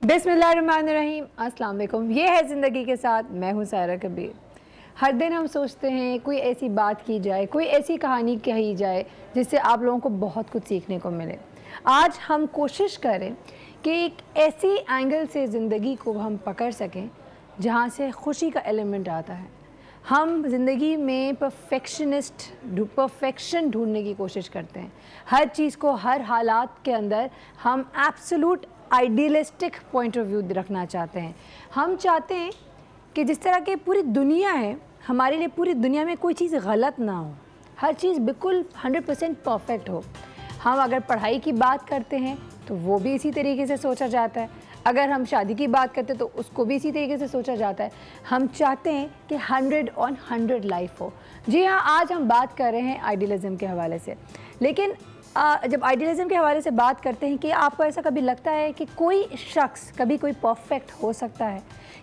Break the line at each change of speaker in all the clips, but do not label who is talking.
बिस्मिल्लाहिर्रहमानिर्रहीम, अस्सलाम वालेकुम। ये है ज़िंदगी के साथ, मैं हूँ सायरा कबीर। हर दिन हम सोचते हैं कोई ऐसी बात की जाए, कोई ऐसी कहानी कही जाए जिससे आप लोगों को बहुत कुछ सीखने को मिले। आज हम कोशिश करें कि एक ऐसी एंगल से ज़िंदगी को हम पकड़ सकें जहाँ से खुशी का एलिमेंट आता है। हम ज़िंदगी में परफेक्शन ढूंढने की कोशिश करते हैं। हर चीज़ को, हर हालात के अंदर हम absolute idealistic point of view रखना चाहते हैं। हम चाहते हैं कि जिस तरह की पूरी दुनिया है, हमारे लिए पूरी दुनिया में कोई चीज़ गलत ना हो, हर चीज़ बिल्कुल 100% परफेक्ट हो। हम अगर पढ़ाई की बात करते हैं तो वो भी इसी तरीके से सोचा जाता है। अगर हम शादी की बात करते हैं तो उसको भी इसी तरीके से सोचा जाता है। हम चाहते हैं कि 100 on 100 लाइफ हो। जी हाँ, आज हम बात कर रहे हैं आइडियलिज़म के हवाले से। लेकिन जब आइडियलिज़म के हवाले से बात करते हैं, कि आपको ऐसा कभी लगता है कि कोई शख्स कभी कोई परफेक्ट हो सकता है?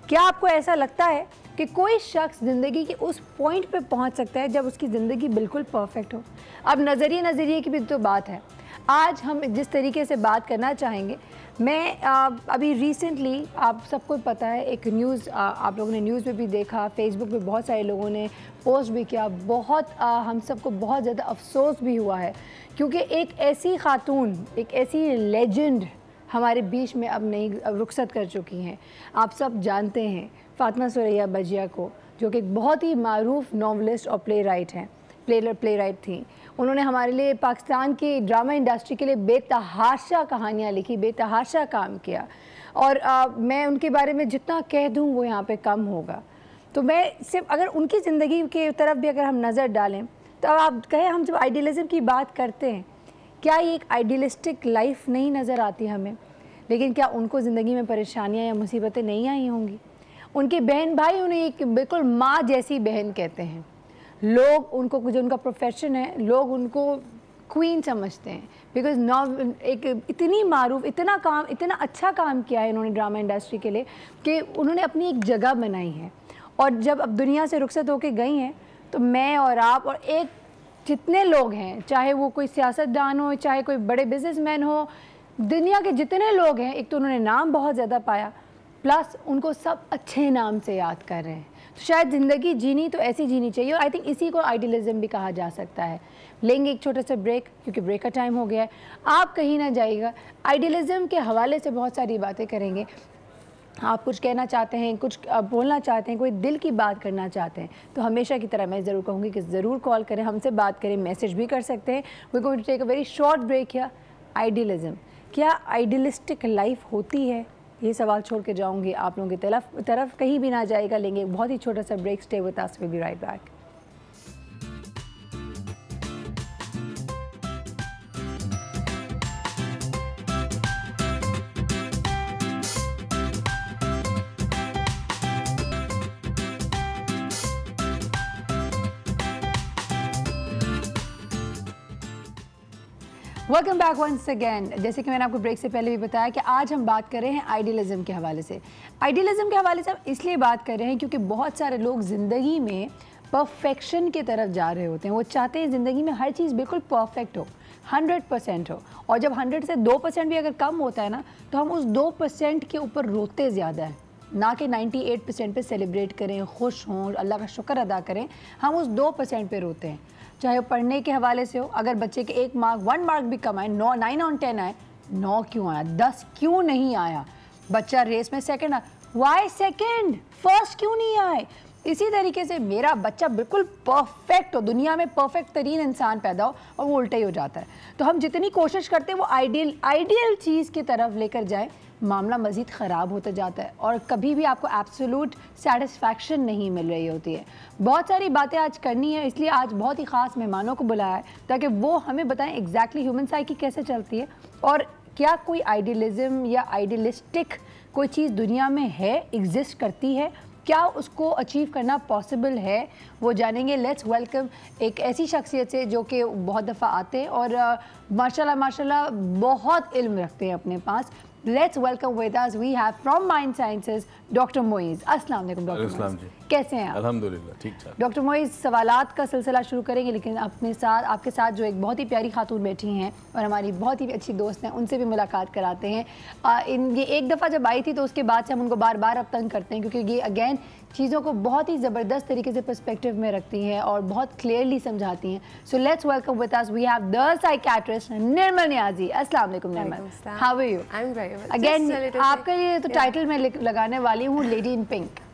क्या आपको ऐसा लगता है कि कोई शख्स ज़िंदगी के उस पॉइंट पे पहुंच सकता है जब उसकी ज़िंदगी बिल्कुल परफेक्ट हो? अब नज़रिए की भी तो बात है। आज हम जिस तरीके से बात करना चाहेंगे, मैं अभी रिसेंटली, आप सबको पता है, एक न्यूज़ आप लोगों ने न्यूज़ में भी देखा, फेसबुक पे बहुत सारे लोगों ने पोस्ट भी किया। बहुत हम सबको बहुत ज़्यादा अफसोस भी हुआ है, क्योंकि एक ऐसी खातून, एक ऐसी लेजेंड हमारे बीच में अब रुखसत कर चुकी हैं। आप सब जानते हैं फ़ातिमा सुरैया बजिया को, जो कि एक बहुत ही मारूफ नॉवलिस्ट और प्ले राइट थी। उन्होंने हमारे लिए पाकिस्तान की ड्रामा इंडस्ट्री के लिए बेतहाशा कहानियाँ लिखी, बेतहाशा काम किया। और मैं उनके बारे में जितना कह दूँ वो यहाँ पे कम होगा। तो मैं सिर्फ अगर उनकी ज़िंदगी की तरफ भी अगर हम नज़र डालें तो आप कहें, हम जब आइडियलिज़म की बात करते हैं, क्या ये एक आइडियलिस्टिक लाइफ नहीं नज़र आती हमें? लेकिन क्या उनको ज़िंदगी में परेशानियाँ या मुसीबतें नहीं आई होंगी? उनके बहन भाई उन्हें एक बिल्कुल माँ जैसी बहन कहते हैं। लोग उनको, जो उनका प्रोफेशन है, लोग उनको क्वीन समझते हैं, बिकॉज एक इतनी मारूफ, इतना अच्छा काम किया है इन्होंने ड्रामा इंडस्ट्री के लिए कि उन्होंने अपनी एक जगह बनाई है। और जब अब दुनिया से रुखसत होकर गई हैं, तो मैं और आप और एक जितने लोग हैं, चाहे वो कोई सियासतदान हो, चाहे कोई बड़े बिजनेसमैन हो, दुनिया के जितने लोग हैं, एक तो उन्होंने नाम बहुत ज़्यादा पाया, प्लस उनको सब अच्छे नाम से याद कर रहे हैं। तो शायद ज़िंदगी जीनी तो ऐसी जीनी चाहिए, और आई थिंक इसी को आइडियलिज़म भी कहा जा सकता है। लेंगे एक छोटा सा ब्रेक, क्योंकि ब्रेक का टाइम हो गया है। आप कहीं ना जाइएगा, आइडियलिज़म के हवाले से बहुत सारी बातें करेंगे। आप कुछ कहना चाहते हैं, कुछ बोलना चाहते हैं, कोई दिल की बात करना चाहते हैं, तो हमेशा की तरह मैं ज़रूर कहूँगी कि ज़रूर कॉल करें, हमसे बात करें, मैसेज भी कर सकते हैं। We going to take a very short break here. Idealism, क्या आइडियलिस्टिक लाइफ होती है? ये सवाल छोड़ के जाऊँगी आप लोगों की तरफ कहीं भी ना जाएगा। लेंगे एक बहुत ही छोटा सा break. Stay with us, will be right back. Welcome back once again. जैसे कि मैंने आपको ब्रेक से पहले भी बताया कि आज हम बात कर रहे हैं आइडियलिज़म के हवाले से। आइडियलिज़म के हवाले से हम इसलिए बात कर रहे हैं क्योंकि बहुत सारे लोग ज़िंदगी में परफेक्शन की तरफ जा रहे होते हैं। वो चाहते हैं ज़िंदगी में हर चीज़ बिल्कुल परफेक्ट हो, 100% हो। और जब 100 से 2% भी अगर कम होता है ना, तो हम उस 2% के ऊपर रोते ज़्यादा है, ना कि 98% पे सेलिब्रेट करें, खुश हों, अल्लाह का शुक्र अदा करें। हम उस 2% पे रोते हैं। चाहे वो पढ़ने के हवाले से हो, अगर बच्चे के 1 मार्क भी कम आए, 9 on 10 आए, 9 क्यों आया, 10 क्यों नहीं आया? बच्चा रेस में सेकंड आया, वाई सेकंड, फर्स्ट क्यों नहीं आए? इसी तरीके से मेरा बच्चा बिल्कुल परफेक्ट हो, दुनिया में परफेक्ट तरीन इंसान पैदा हो, और वो उल्टा ही हो जाता है। तो हम जितनी कोशिश करते हैं वो आइडियल चीज़ की तरफ लेकर जाएं, मामला मज़ीद ख़राब होता जाता है, और कभी भी आपको एब्सोल्यूट सेटिस्फैक्शन नहीं मिल रही होती है। बहुत सारी बातें आज करनी है, इसलिए आज बहुत ही ख़ास मेहमानों को बुलाया है ताकि वो हमें बताएं एग्जैक्टली ह्यूमन साइकी कैसे चलती है, और क्या कोई आइडियलिज़म या आइडियलिस्टिक कोई चीज़ दुनिया में है, एग्जिस्ट करती है, क्या उसको अचीव करना पॉसिबल है, वो जानेंगे। लेट्स वेलकम एक ऐसी शख्सियत से जो कि बहुत दफ़ा आते हैं और माशाल्लाह बहुत इल्म रखते हैं अपने पास। Let's welcome with us, we have from Mind Sciences, Dr. Moiz. अस्सलाम वालेकुम डॉक्टर मोइज़। कैसे हैं आप?
अल्हम्दुलिल्लाह ठीक ठाक।
डॉक्टर मोइज़, सवालात का सिलसिला शुरू करेंगे, लेकिन आपके साथ जो एक बहुत ही प्यारी खातून बैठी हैं और हमारी बहुत ही अच्छी दोस्त हैं, उनसे भी मुलाकात कराते हैं। ये एक दफ़ा जब आई थी तो उसके बाद से हम उनको बार बार अब तंग करते हैं, क्योंकि ये अगेन चीज़ों को बहुत ही ज़बरदस्त तरीके से पर्सपेक्टिव में रखती हैं और बहुत क्लियरली समझाती हैं। So let's welcome with us we have the psychiatrist Nirmal Niazi. अस्सलाम वालेकुम Nirmal, how are you?
I am very well.
Again आपके लिए तो टाइटल में लगाने वाली हूँ lady in pink.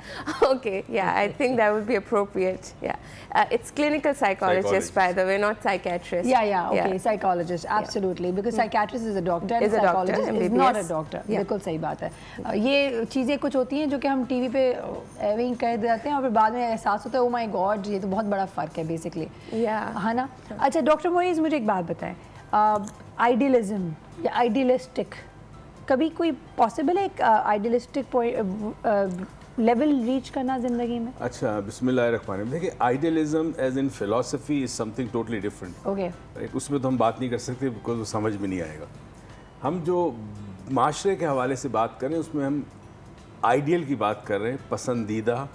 Okay, yeah, I think that would be appropriate. Yeah, it's clinical psychologist, by the way, not psychiatrist.
Okay, psychologist, absolutely, because psychiatrist is a doctor and psychologist is not a doctor. बिल्कुल सही बात है। ये चीज़ें कुछ होती हैं जो कि हम टीवी पे ऐसे ही कह देते हैं और फिर बाद में एहसास होता है, ओ माय गॉड, ये तो बहुत बड़ा फ़र्क है बेसिकली, है ना? अच्छा डॉक्टर मोइज़, मुझे एक बात बताएं, आइडियलिज्म या आइडियलिस्टिक, कभी कोई पॉसिबल है एक आइडियलिस्टिक लेवल रीच करना ज़िंदगी में?
अच्छा, बिस्मिल्लाहिर्रहमानिर्रहीम। देखिए, idealism as in philosophy is something totally different.
Okay,
उसमें तो हम बात नहीं कर सकते बिकॉज वो समझ में नहीं आएगा। हम जो माशरे के हवाले से बात करें उसमें हम आइडियल की बात कर रहे हैं, पसंदीदा,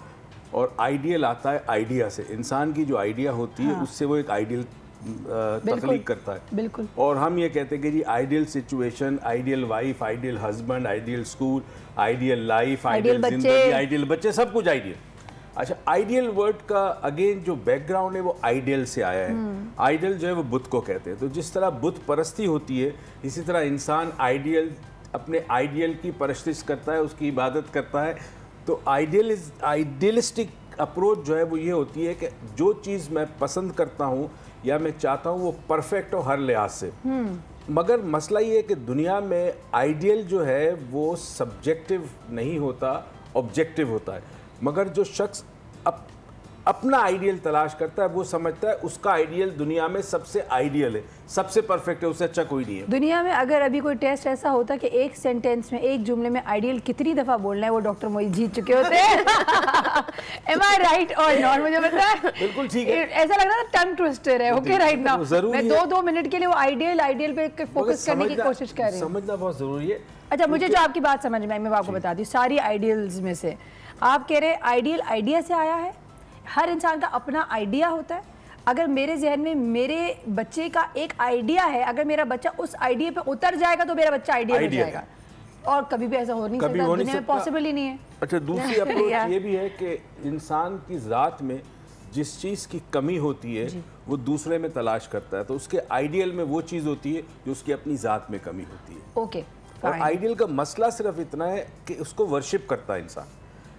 और आइडियल आता है आइडिया से। इंसान की जो आइडिया होती है उससे वो एक आइडियल तख्लीक करता है।
बिल्कुल।
और हम ये कहते हैं कि जी ideal situation, ideal wife, ideal husband, ideal school, ideal life, ideal जिंदगी, आइडियल बच्चे, सब कुछ आइडियल। अच्छा, आइडियल वर्ड का अगेन जो बैकग्राउंड है वो आइडियल से आया है। आइडियल जो है वो बुत को कहते हैं। तो जिस तरह बुत परस्ती होती है, इसी तरह इंसान आइडियल, अपने आइडियल की परस्तिश करता है, उसकी इबादत करता है। तो आइडियलिस्टिक अप्रोच जो है वो ये होती है कि जो चीज़ मैं पसंद करता हूँ या मैं चाहता हूँ वो परफेक्ट हो हर लिहाज से। मगर मसला ये है कि दुनिया में आइडियल जो है वो सब्जेक्टिव नहीं होता, ऑब्जेक्टिव होता है। मगर जो शख्स अपना आइडियल तलाश करता है वो समझता है उसका आइडियल दुनिया में सबसे आइडियल है, सबसे परफेक्ट है, उससे अच्छा कोई नहीं है
दुनिया में। अगर अभी कोई टेस्ट ऐसा होता कि एक सेंटेंस में, एक जुमले में आइडियल कितनी दफ़ा बोलना है, वो डॉक्टर मोइज़ जीत चुके होते हैं। Am I right or not? मुझे पता है
बिल्कुल ठीक है।
ऐसा लग रहा था टंग ट्विस्टर है। ओके राइट नाउ मैं दो मिनट के लिए वो आइडियल पे फोकस करने की कोशिश कर रही हूँ।
समझना बहुत ज़रूरी है।
अच्छा, मुझे जो आपकी बात समझ में आई, मैं आपको बता दूँ, सारी आइडियल्स में से आप कह रहे हैं आइडियल आइडिया से आया है। हर इंसान का अपना आइडिया होता है। अगर मेरे जहन में मेरे बच्चे का एक आइडिया है, अगर मेरा बच्चा उस आइडिया पे उतर जाएगा तो मेरा बच्चा आइडिया हो जाएगा, और कभी भी ऐसा हो नहीं सकता, दुनिया में पॉसिबल ही नहीं है।
अच्छा, दूसरी अप्रोच ये भी है कि इंसान की ज़ात में जिस चीज़ की कमी होती है वो दूसरे में तलाश करता है। तो उसके आइडियल में वो चीज़ होती है जो उसकी अपनी ज़ात में कमी होती है।
ओके,
और आइडियल का मसला सिर्फ इतना है कि उसको वर्शिप करता है इंसान,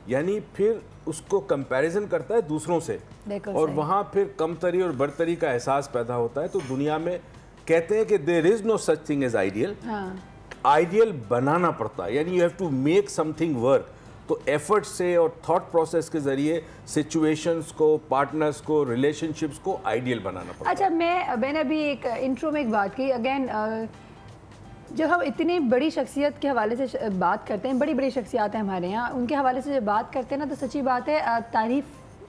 यानी फिर उसको कंपैरिजन करता है दूसरों से, और वहाँ फिर कमतरी और बरतरी का एहसास पैदा होता है। तो दुनिया में कहते हैं कि there is no such thing as ideal. Ideal बनाना पड़ता है, यानी you have to make something work. तो एफर्ट से और थॉट प्रोसेस के जरिए सिचुएशंस को, पार्टनर्स को, रिलेशनशिप्स को आइडियल बनाना पड़ता है।
अच्छा, मैंने अभी एक इंट्रो में एक बात की, अगेन जब हम इतनी बड़ी शख्सियत के हवाले से बात करते हैं, बड़ी बड़ी शख्सियत हैं हमारे यहाँ, उनके हवाले से जब बात करते हैं ना, तो सच्ची बात है तारीफ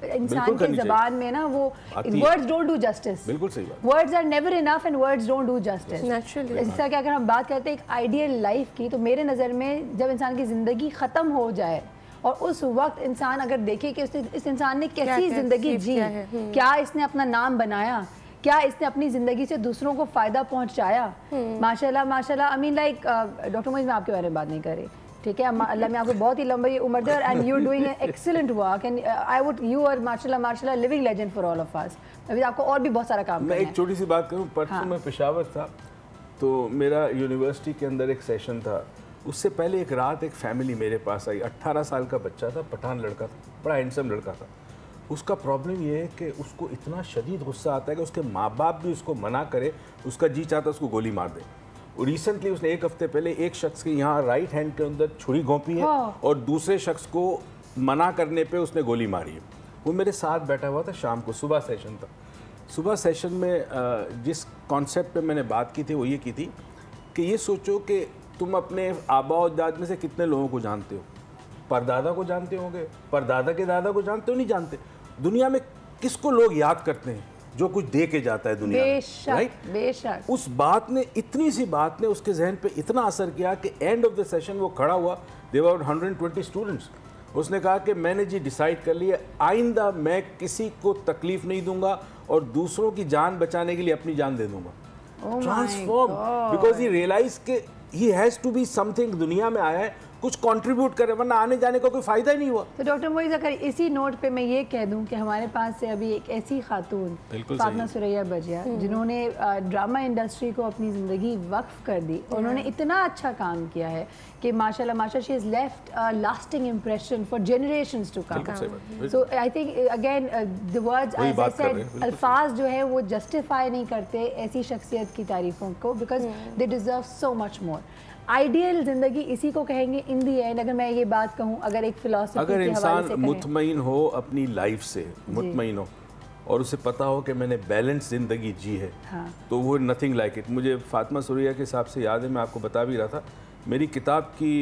इंसान की ज़बान में ना वो वर्ड्स डोंट डू जस्टिस।
बिल्कुल सही बात।
Words are never enough and words don't do justice
naturally.
इस तरह कि अगर हम बात करते हैं एक आइडियल लाइफ की, तो मेरे नज़र में जब इंसान की ज़िंदगी ख़त्म हो जाए और उस वक्त इंसान अगर देखे कि इस इंसान ने कैसी ज़िंदगी जी, क्या इसने अपना नाम बनाया, क्या इसने अपनी ज़िंदगी से दूसरों को फ़ायदा पहुंचाया, माशाल्लाह माशाल्लाह। I mean like doctor Moiz, मैं आपके बारे में बात नहीं कर रही, ठीक है? अल्लाह में आपको बहुत ही लंबी उम्र दे, and you doing excellent work, and I would, you are माशाल्लाह माशाल्लाह living legend for all of us. अभी आपको और भी बहुत सारा काम करना है।
मैं एक छोटी सी बात करूँ, परसों मैं पेशावर था, तो मेरा यूनिवर्सिटी के अंदर एक सेशन था। उससे पहले एक रात एक फैमिली मेरे पास आई, 18 साल का बच्चा था, पठान लड़का था, बड़ा हैंडसम लड़का था। उसका प्रॉब्लम ये है कि उसको इतना शदीद गुस्सा आता है कि उसके माँ बाप भी उसको मना करे, उसका जी चाहता है उसको गोली मार दे। और रिसेंटली उसने एक हफ्ते पहले एक शख्स के यहाँ राइट हैंड के अंदर छुरी घोंपी है और दूसरे शख्स को मना करने पे उसने गोली मारी है। वो मेरे साथ बैठा हुआ था, शाम को सुबह सेशन था। सुबह सेशन में जिस कॉन्सेप्ट पे मैंने बात की थी वो ये की थी कि ये सोचो कि तुम अपने आबा और दाद में से कितने लोगों को जानते हो। परदादा को जानते होंगे, परदादा के दादा को जानते हो, नहीं जानते। दुनिया में किसको लोग याद करते हैं? जो कुछ दे के जाता है दुनिया में, राइट?
बेशक।
उस बात ने, इतनी सी बात ने उसके जहन पे इतना असर किया कि एंड ऑफ द सेशन वो खड़ा हुआ, देयर वर 120 स्टूडेंट्स। उसने कहा कि मैंने जी डिसाइड कर लिया, आइंदा मैं किसी को तकलीफ नहीं दूंगा और दूसरों की जान बचाने के लिए अपनी जान दे दूंगा। ट्रांसफॉर्म, बिकॉज ही रियलाइज के he has to be something, दुनिया में आया है कुछ कंट्रीब्यूट करे, वरना आने जाने का कोई फायदा ही नहीं हुआ।
तो डॉक्टर मोइज़, अगर इसी नोट पे मैं ये कह दूं कि हमारे पास से अभी एक ऐसी खातून फातिमा सुरैया बजिया जिन्होंने ड्रामा इंडस्ट्री को अपनी ज़िंदगी वक्फ कर दी, उन्होंने इतना अच्छा काम किया है कि माशाल्लाह माशाल्लाह she has left a lasting impression for generations to come. So I think again the words as I said, अल्फाज जो है वो जस्टिफाई नहीं करते ऐसी शख्सियत की तारीफ़ों को, because they deserve so much more. Ideal जिंदगी इसी को कहेंगे इन दी एंड। अगर मैं ये बात कहूँ, अगर एक फिलॉसफी
अगर इंसान मुतमईन हो अपनी लाइफ से, मुतमईन हो और उसे पता हो कि मैंने बैलेंस जिंदगी जी है, हाँ। तो वो नथिंग लाइक इट। मुझे फातिमा सुरैया के हिसाब से याद है, मैं आपको बता भी रहा था, मेरी किताब की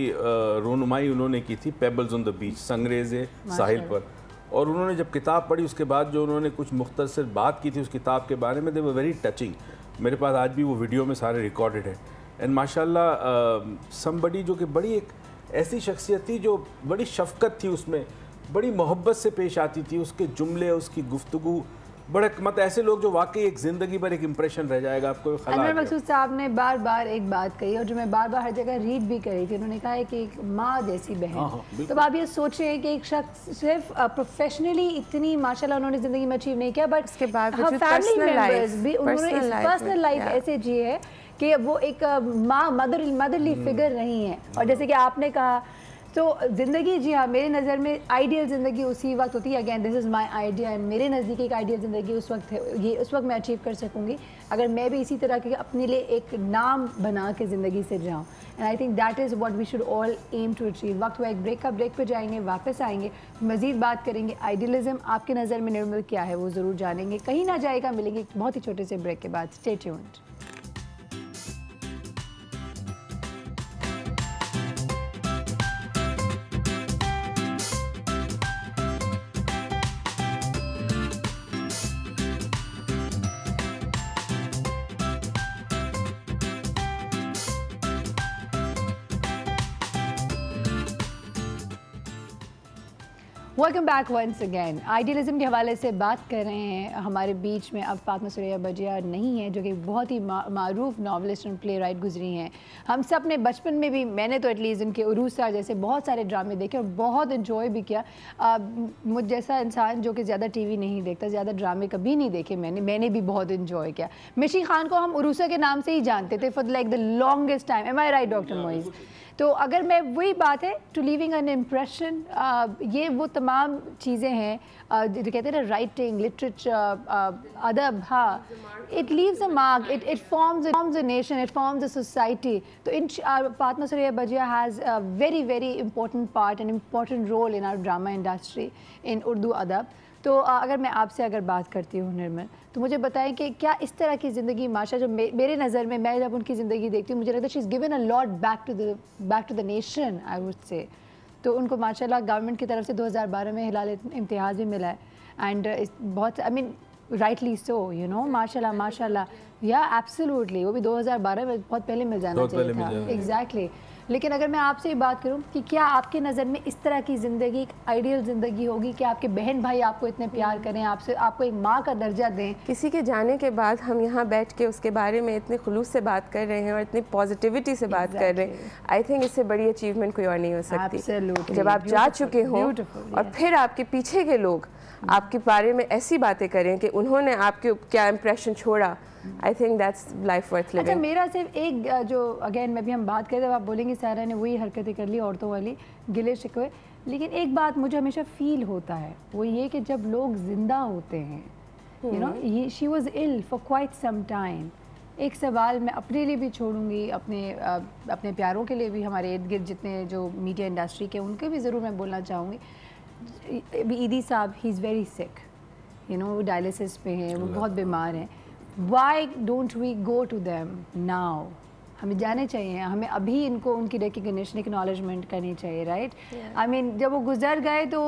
रोनुमाई उन्होंने की थी पेबल्स ऑन द बीच, संगरेज़े साहिल पर। और उन्होंने जब किताब पढ़ी उसके बाद जो उन्होंने कुछ मुख्तसर बात की थी उस किताब के बारे में, दे वर वेरी टचिंग। मेरे पास आज भी वो वीडियो में सारे रिकॉर्डेड है। एंड माशाल्लाह समबडी जो कि बड़ी एक ऐसी शख्सियत थी जो बड़ी शफकत थी, उसमें बड़ी मोहब्बत से पेश आती थी, उसके जुमले, उसकी गुफ्तगू बड़े, मत ऐसे लोग जो वाकई एक ज़िंदगी भर एक इम्प्रेशन रह जाएगा आपको।
अनवर मकसूद साहब ने बार बार एक बात कही और जो मैं बार बार हर जगह रीड भी करी थी, उन्होंने कहा है कि एक माँ जैसी बहन। तो आप ये सोचें कि एक शख्स सिर्फ प्रोफेशनली इतनी माशाल्लाह उन्होंने ज़िंदगी में अचीव नहीं किया, बट
उसके बाद
फैमिली मेम्बर्स भी उन्होंने पर्सनल लाइफ ऐसे जी है कि वो एक माँ मदरली फिगर नहीं है। और जैसे कि आपने कहा, तो ज़िंदगी, जी हाँ, मेरे नज़र में आइडियल ज़िंदगी उसी वक्त होती है। Again this is my idea, मेरे नज़दीक एक आइडियल ज़िंदगी उस वक्त है, ये उस वक्त मैं अचीव कर सकूँगी अगर मैं भी इसी तरह के अपने लिए एक नाम बना के ज़िंदगी से जाऊँ। And I think that is what we should all aim to achieve. वक्त हुआ एक ब्रेक पे जाएंगे, वापस आएंगे, मज़ीद बात करेंगे आइडियलिज़म आपके नज़र में निर्मल क्या है वो ज़रूर जानेंगे। कहीं ना जाएगा, मिलेंगे एक बहुत ही छोटे से ब्रेक के बाद। Stay tuned. Welcome back once again. Idealism के हवाले से बात कर रहे हैं। हमारे बीच में अब फातिमा सुरैया बजिया नहीं है, जो कि बहुत ही मारूफ नॉवलिस्ट और प्ले राइट गुजरी हैं। हम सब ने बचपन में भी, मैंने तो एटलीस्ट उनके उरूसा जैसे बहुत सारे ड्रामे देखे और बहुत इन्जॉय भी किया। मुझ जैसा इंसान जो कि ज़्यादा टीवी नहीं देखता, ज़्यादा ड्रामे कभी नहीं देखे मैंने भी बहुत इन्जॉय किया। मिशी खान को हम उरूसा के नाम से ही जानते थे for like the longest time. Am I right doctor Moiz? तो अगर मैं वही बात है टू लिविंग एन इम्प्रेशन, ये वो तमाम चीज़ें हैं जो कहते हैं ना, राइटिंग, लिटरेचर, अदब, हाँ, it leaves a mark, it forms a nation, it forms a society. तो इन Fatima Suraiya Bajia has a very very important part and important role in our drama industry, in Urdu अदब। तो अगर मैं आपसे अगर बात करती हूँ निर्मल, तो मुझे बताएं कि क्या इस तरह की ज़िंदगी माशा जो मेरे नज़र में, मैं जब उनकी ज़िंदगी देखती हूँ मुझे लगता है she is given a lot back to the nation, I would say. तो उनको माशाल्लाह गवर्नमेंट की तरफ से 2012 में हिलाल इम्तियाज़ भी मिला है एंड बहुत, I mean rightly so, you know, माशाल्लाह माशाल्लाह, या एब्सोल्युटली, वो भी 2012 में बहुत पहले मिल जाना चाहिए था। एग्जैक्टली। लेकिन अगर मैं आपसे बात करूं कि क्या आपके नज़र में इस तरह की ज़िंदगी एक आइडियल ज़िंदगी होगी कि आपके बहन भाई आपको इतने प्यार करें, आपको एक माँ का दर्जा दें? किसी
के जाने के बाद हम यहाँ बैठ के उसके बारे में इतने खुलूस से बात कर रहे हैं और इतनी पॉजिटिविटी से बात कर रहे हैं, आई थिंक इससे बड़ी अचीवमेंट कोई और नहीं हो सकती। जब आप जा चुके हों और फिर आपके पीछे के लोग आपके बारे में ऐसी बातें करें कि उन्होंने आपके क्या इम्प्रेशन छोड़ा, I think that's life worth living.
अच्छा, मेरा सिर्फ एक जो अगेन मैं भी हम बात करें, आप बोलेंगे सारा ने वही हरकतें कर ली औरतों वाली, गिले शिकवे, लेकिन एक बात मुझे हमेशा फील होता है, वो ये कि जब लोग जिंदा होते हैं, you know, she was ill for quite some time. एक सवाल मैं अपने लिए भी छोड़ूंगी, अपने प्यारों के लिए भी, हमारे इर्द गिर्द जितने जो मीडिया इंडस्ट्री के, उनके भी ज़रूर मैं बोलना चाहूँगी। ईदी साहब, he is very sick, you know, वो डायलिसिस पे हैं, वो बहुत बीमार हैं। Why don't we go to them now? हमें जाने चाहिए, हमें अभी इनको उनकी रिकग्निशन, एक्नॉलेजमेंट करनी चाहिए, राइट? आई मीन जब वो गुजर गए तो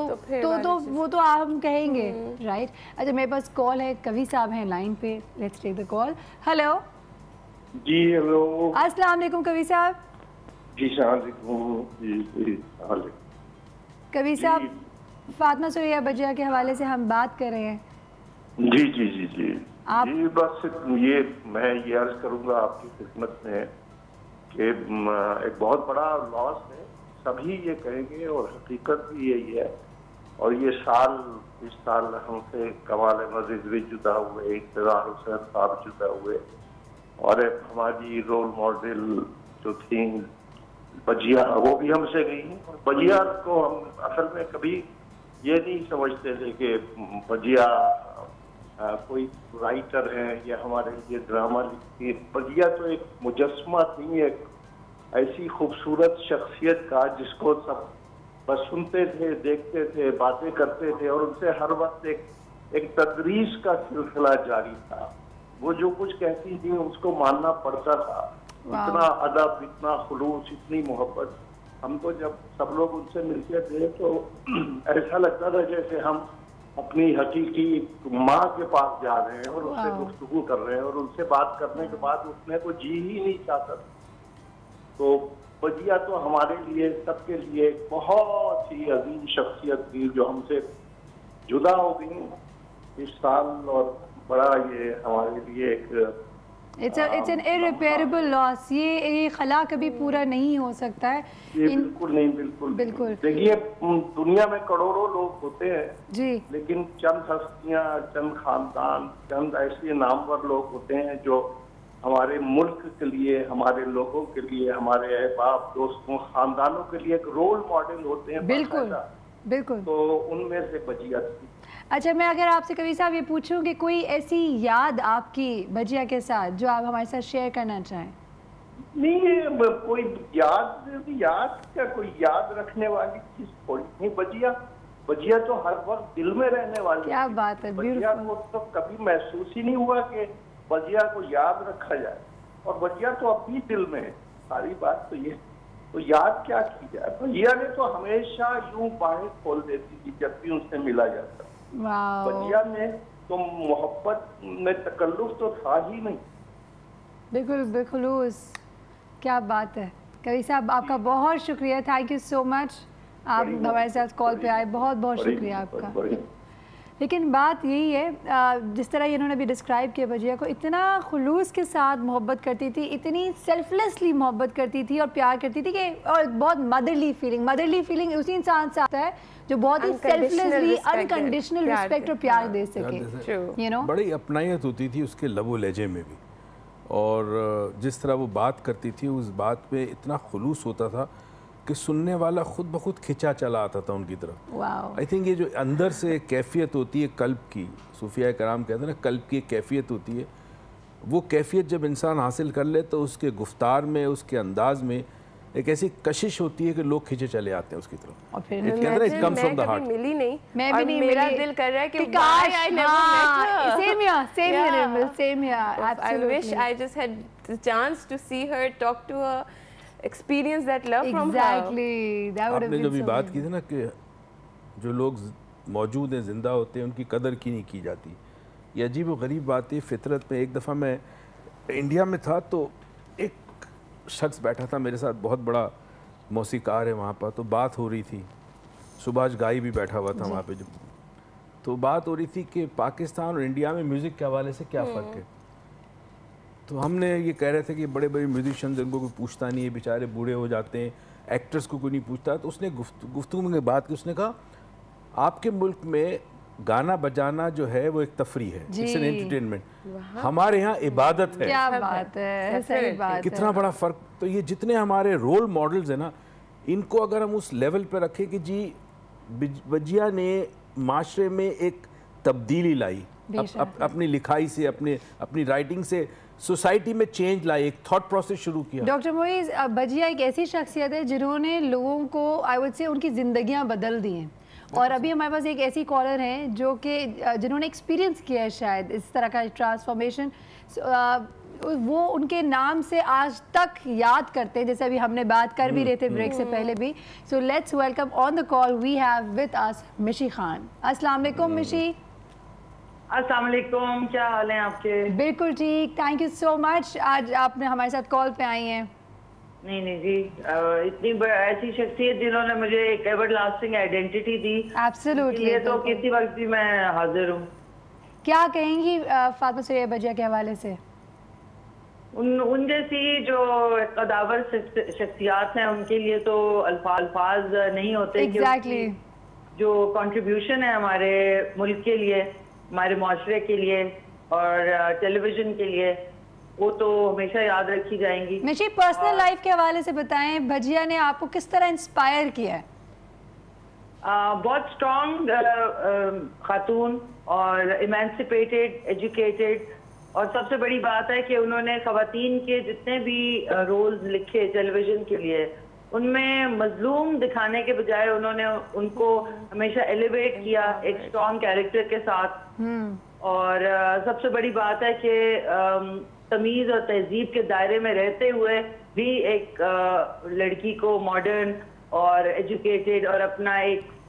वो तो हम कहेंगे, राइट? अच्छा, मेरे पास कॉल है, कवि साहब हैं लाइन पे, let's take the call. Hello
जी, हेलो,
अस्सलाम वालेकुम कवि साहब।
जी,
कभी साहब फातिमा सुरैया बजिया के हवाले से हम बात कर रहे हैं।
जी जी जी जी जी, बस ये मैं ये अर्ज करूंगा आपकी खिदमत में कि एक बहुत बड़ा लॉस है, सभी ये कहेंगे और हकीकत भी यही है। और ये इस साल हमसे कमाल अहमद रिजवी जुदा हुए, इक़्तिदार हुसैन साहब जुदा हुए, और एक हमारी रोल मॉडल जो थी बजिया, वो भी हमसे गई। बजिया को हम असल में कभी ये नहीं समझते थे कि बजिया कोई राइटर है या हमारे लिए ड्रामा लिखती है। बजिया तो एक मुजस्मा थी, एक ऐसी खूबसूरत शख्सियत का जिसको सब बस सुनते थे, देखते थे, बातें करते थे, और उनसे हर वक्त एक तदरीस का सिलसिला जारी था। वो जो कुछ कहती थी उसको मानना पड़ता था। इतना अदब, इतना खुलूस, इतनी मोहब्बत। हमको जब सब लोग उनसे मिलते थे तो ऐसा लगता था जैसे हम अपनी हकीकी माँ के पास जा रहे हैं और उससे गुफ्तगू कर रहे हैं, और उनसे बात करने के बाद उठने को जी ही नहीं चाहता। तो बजिया तो हमारे लिए, सबके लिए बहुत ही अजीम शख्सियत थी जो हमसे जुदा हो गई इस साल, और बड़ा ये हमारे लिए एक
इट्स एन इररिपेयरेबल लॉस। ये खला कभी पूरा नहीं हो सकता है।
बिल्कुल नहीं, बिल्कुल। देखिए दुनिया में करोड़ों लोग होते हैं
जी,
लेकिन चंद हस्तियां, चंद खानदान, चंद ऐसे नामवर लोग होते हैं जो हमारे मुल्क के लिए, हमारे लोगों के लिए, हमारे अहबाब, दोस्तों, खानदानों के लिए एक रोल मॉडल होते हैं।
बिल्कुल।
तो उनमें से बजिया थी।
अच्छा, मैं अगर आपसे कभी साहब ये पूछूं कि कोई ऐसी याद आपकी बजिया के साथ जो आप हमारे साथ शेयर करना चाहें?
नहीं, कोई याद क्या, कोई याद रखने वाली चीज थोड़ी नहीं। बजिया तो हर वक्त दिल में रहने वाली।
क्या बात है,
बजिया को तो कभी महसूस ही नहीं हुआ कि बजिया को याद रखा जाए, और बजिया तो अपनी दिल में है। सारी बात तो ये, तो याद क्या की जाए। बजिया ने तो हमेशा यूं बाहें खोल देती थी जब भी उनसे मिला जाता। बजिया में तो मोहब्बत में तकल्लुफ तो था ही नहीं।
बिल्कुल बिखुलूस। क्या बात है। कवि साहब आपका बहुत शुक्रिया, थैंक यू सो मच, आप हमारे साथ कॉल पे आए, बहुत बहुत शुक्रिया आपका। लेकिन बात यही है, जिस तरह इन्होंने भी डिस्क्राइब किया बजिया को, इतना खुलूस के साथ मोहब्बत करती थी, इतनी सेल्फलेसली मोहब्बत करती थी और प्यार करती थी कि, और बहुत मदरली फीलिंग उसी इंसान से आता है जो बहुत ही सेल्फलेसली अनकंडीशनल रिस्पेक्ट और प्यार दे सके। यू नो,
बड़ी अपनायत होती थी उसके लबो लहजे में भी, और जिस तरह वो बात करती थी उस बात में इतना खुलूस होता था कि सुनने वाला खुद ब खुद खिंचा चला आता था उनकी तरफ। आई थिंक ये जो अंदर से कैफियत होती है कल्ब की, सूफिया कराम कहते हैं ना, कल्ब की एक कैफियत होती है, वो कैफियत जब इंसान हासिल कर ले तो उसके गुफ्तार में, उसके अंदाज में एक ऐसी कशिश होती है कि लोग खिंचे चले आते हैं उसकी तरफ।
और फिर
मिली नहीं,
मैं भी नहीं,
मेरा दिल कर रहा है कि
काश I never met her. Same here.
I wish I just had the chance to see her, talk to her, experience that love from her.
Exactly. That would have been
आपने जो भी
so
बात की थी ना कि जो लोग मौजूद हैं, जिंदा होते हैं, उनकी कदर की नहीं की जाती, ये अजीब व गरीब बात है फितरत में। एक दफ़ा मैं इंडिया में था तो एक शख्स बैठा था मेरे साथ, बहुत बड़ा मौसीकार है वहाँ पर, तो बात हो रही थी, सुभाष गाई भी बैठा हुआ था वहाँ पे, तो बात हो रही थी कि पाकिस्तान और इंडिया में म्यूज़िक के हवाले से क्या फ़र्क है। तो हमने ये कह रहे थे कि बड़े बड़े म्यूजिशियंस, इनको कोई पूछता नहीं है, बेचारे बूढ़े हो जाते हैं, एक्टर्स को कोई नहीं पूछता। तो उसने गुफ्तगू में बात की, उसने कहा आपके मुल्क में गाना बजाना जो है वो एक तफरी है, इट्स एन एंटरटेनमेंट, हमारे यहाँ इबादत है।
क्या बात है, सही बात।
कितना बड़ा फ़र्क। तो ये जितने हमारे रोल मॉडल्स हैं ना, इनको अगर हम उस लेवल पे रखें कि जी बजिया ने माशरे में एक तब्दीली लाई, अपनी लिखाई से, अपनी राइटिंग से सोसाइटी में चेंज लाई, एक थॉट प्रोसेस शुरू किया।
डॉक्टर मोइज़, बजिया एक ऐसी शख्सियत है जिन्होंने लोगों को, आई वुड से, उनकी ज़िंदगियां बदल दी हैं। और अभी हमारे पास एक ऐसी कॉलर हैं जो कि जिन्होंने एक्सपीरियंस किया है शायद इस तरह का ट्रांसफॉर्मेशन, वो उनके नाम से आज तक याद करते हैं, जैसे अभी हमने बात कर भी रहे थे ब्रेक से पहले भी। So let's welcome on the call we have with us Mishi Khan. अस्सलाम वालेकुम मिशी।
अस्सलाम वालेकुम, क्या हाल है आपके?
बिल्कुल ठीक, थैंक यू सो मच, आज आपने हमारे साथ कॉल पे आई हैं।
नहीं नहीं जी, इतनी ऐसी शख्सियत जिन्होंने मुझे एक एवर लास्टिंग आइडेंटिटी दी,
एब्सोल्युटली,
ये तो किसी वक्त भी मैं हाजिर हूँ।
क्या कहेंगी फातिमा सुरैया भजिया के हवाले से?
उन जैसी जो कदावर शख्सियात हैं उनके लिए तो अल्फाज नहीं होते।
Exactly.
जो कंट्रीब्यूशन है हमारे मुल्क के लिए, हमारे माशरे के लिए और टेलीविजन के लिए, वो तो हमेशा याद रखी जाएंगी।
मिशी, पर्सनल लाइफ के हवाले से बताएं, भजिया ने आपको किस तरह इंस्पायर किया है?
बहुत स्ट्रॉन्ग खातून और इमेंसिपेटेड, एजुकेटेड, और सबसे बड़ी बात है कि उन्होंने खवातीन के जितने भी रोल्स लिखे टेलीविजन के लिए, उनमें मजलूम दिखाने के बजाय उन्होंने उनको हमेशा एलिवेट किया एक स्ट्रॉन्ग कैरेक्टर के साथ। और सबसे बड़ी बात है कि तमीज़ और तहजीब के दायरे में रहते हुए भी एक लड़की को मॉडर्न और एजुकेटेड और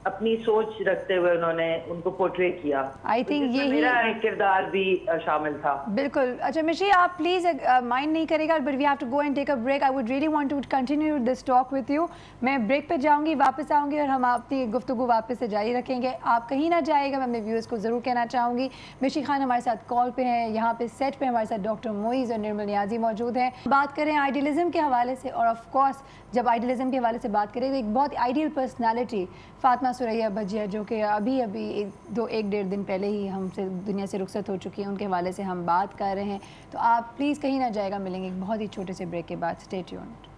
अपनी सोच रखते हुए उन्होंने उनको पोर्ट्रे किया।
आई थिंक ये
मेरा किरदार भी शामिल था।
बिल्कुल। अच्छा मिशी, आप प्लीज माइंड नहीं करेगा, but we have to go and take a break. I would really want to continue this talk with you. मैं ब्रेक पे जाऊंगी, वापस आऊंगी और हम अपनी गुफ्तगू वापस से जारी रखेंगे। आप कहीं ना जाएगा। मैं अपने व्यूअर्स को ज़रूर कहना चाहूँगी, मिशी खान हमारे साथ कॉल पे हैं, यहाँ पे सेट पे हमारे साथ डॉक्टर मोइज़ और निर्मल नियाजी मौजूद हैं। बात करें आइडियलिज्म के हवाले से, और ऑफ कोर्स जब आइडियलिज्म के हवाले से बात करें तो एक बहुत आइडियल पर्सनालिटी फातिमा सुरैया भजिया, जो कि अभी एक डेढ़ दिन पहले ही हमसे दुनिया से रुखसत हो चुकी हैं, उनके हवाले से हम बात कर रहे हैं। तो आप प्लीज़ कहीं ना जाएगा, मिलेंगे एक बहुत ही छोटे से ब्रेक के बाद। Stay tuned.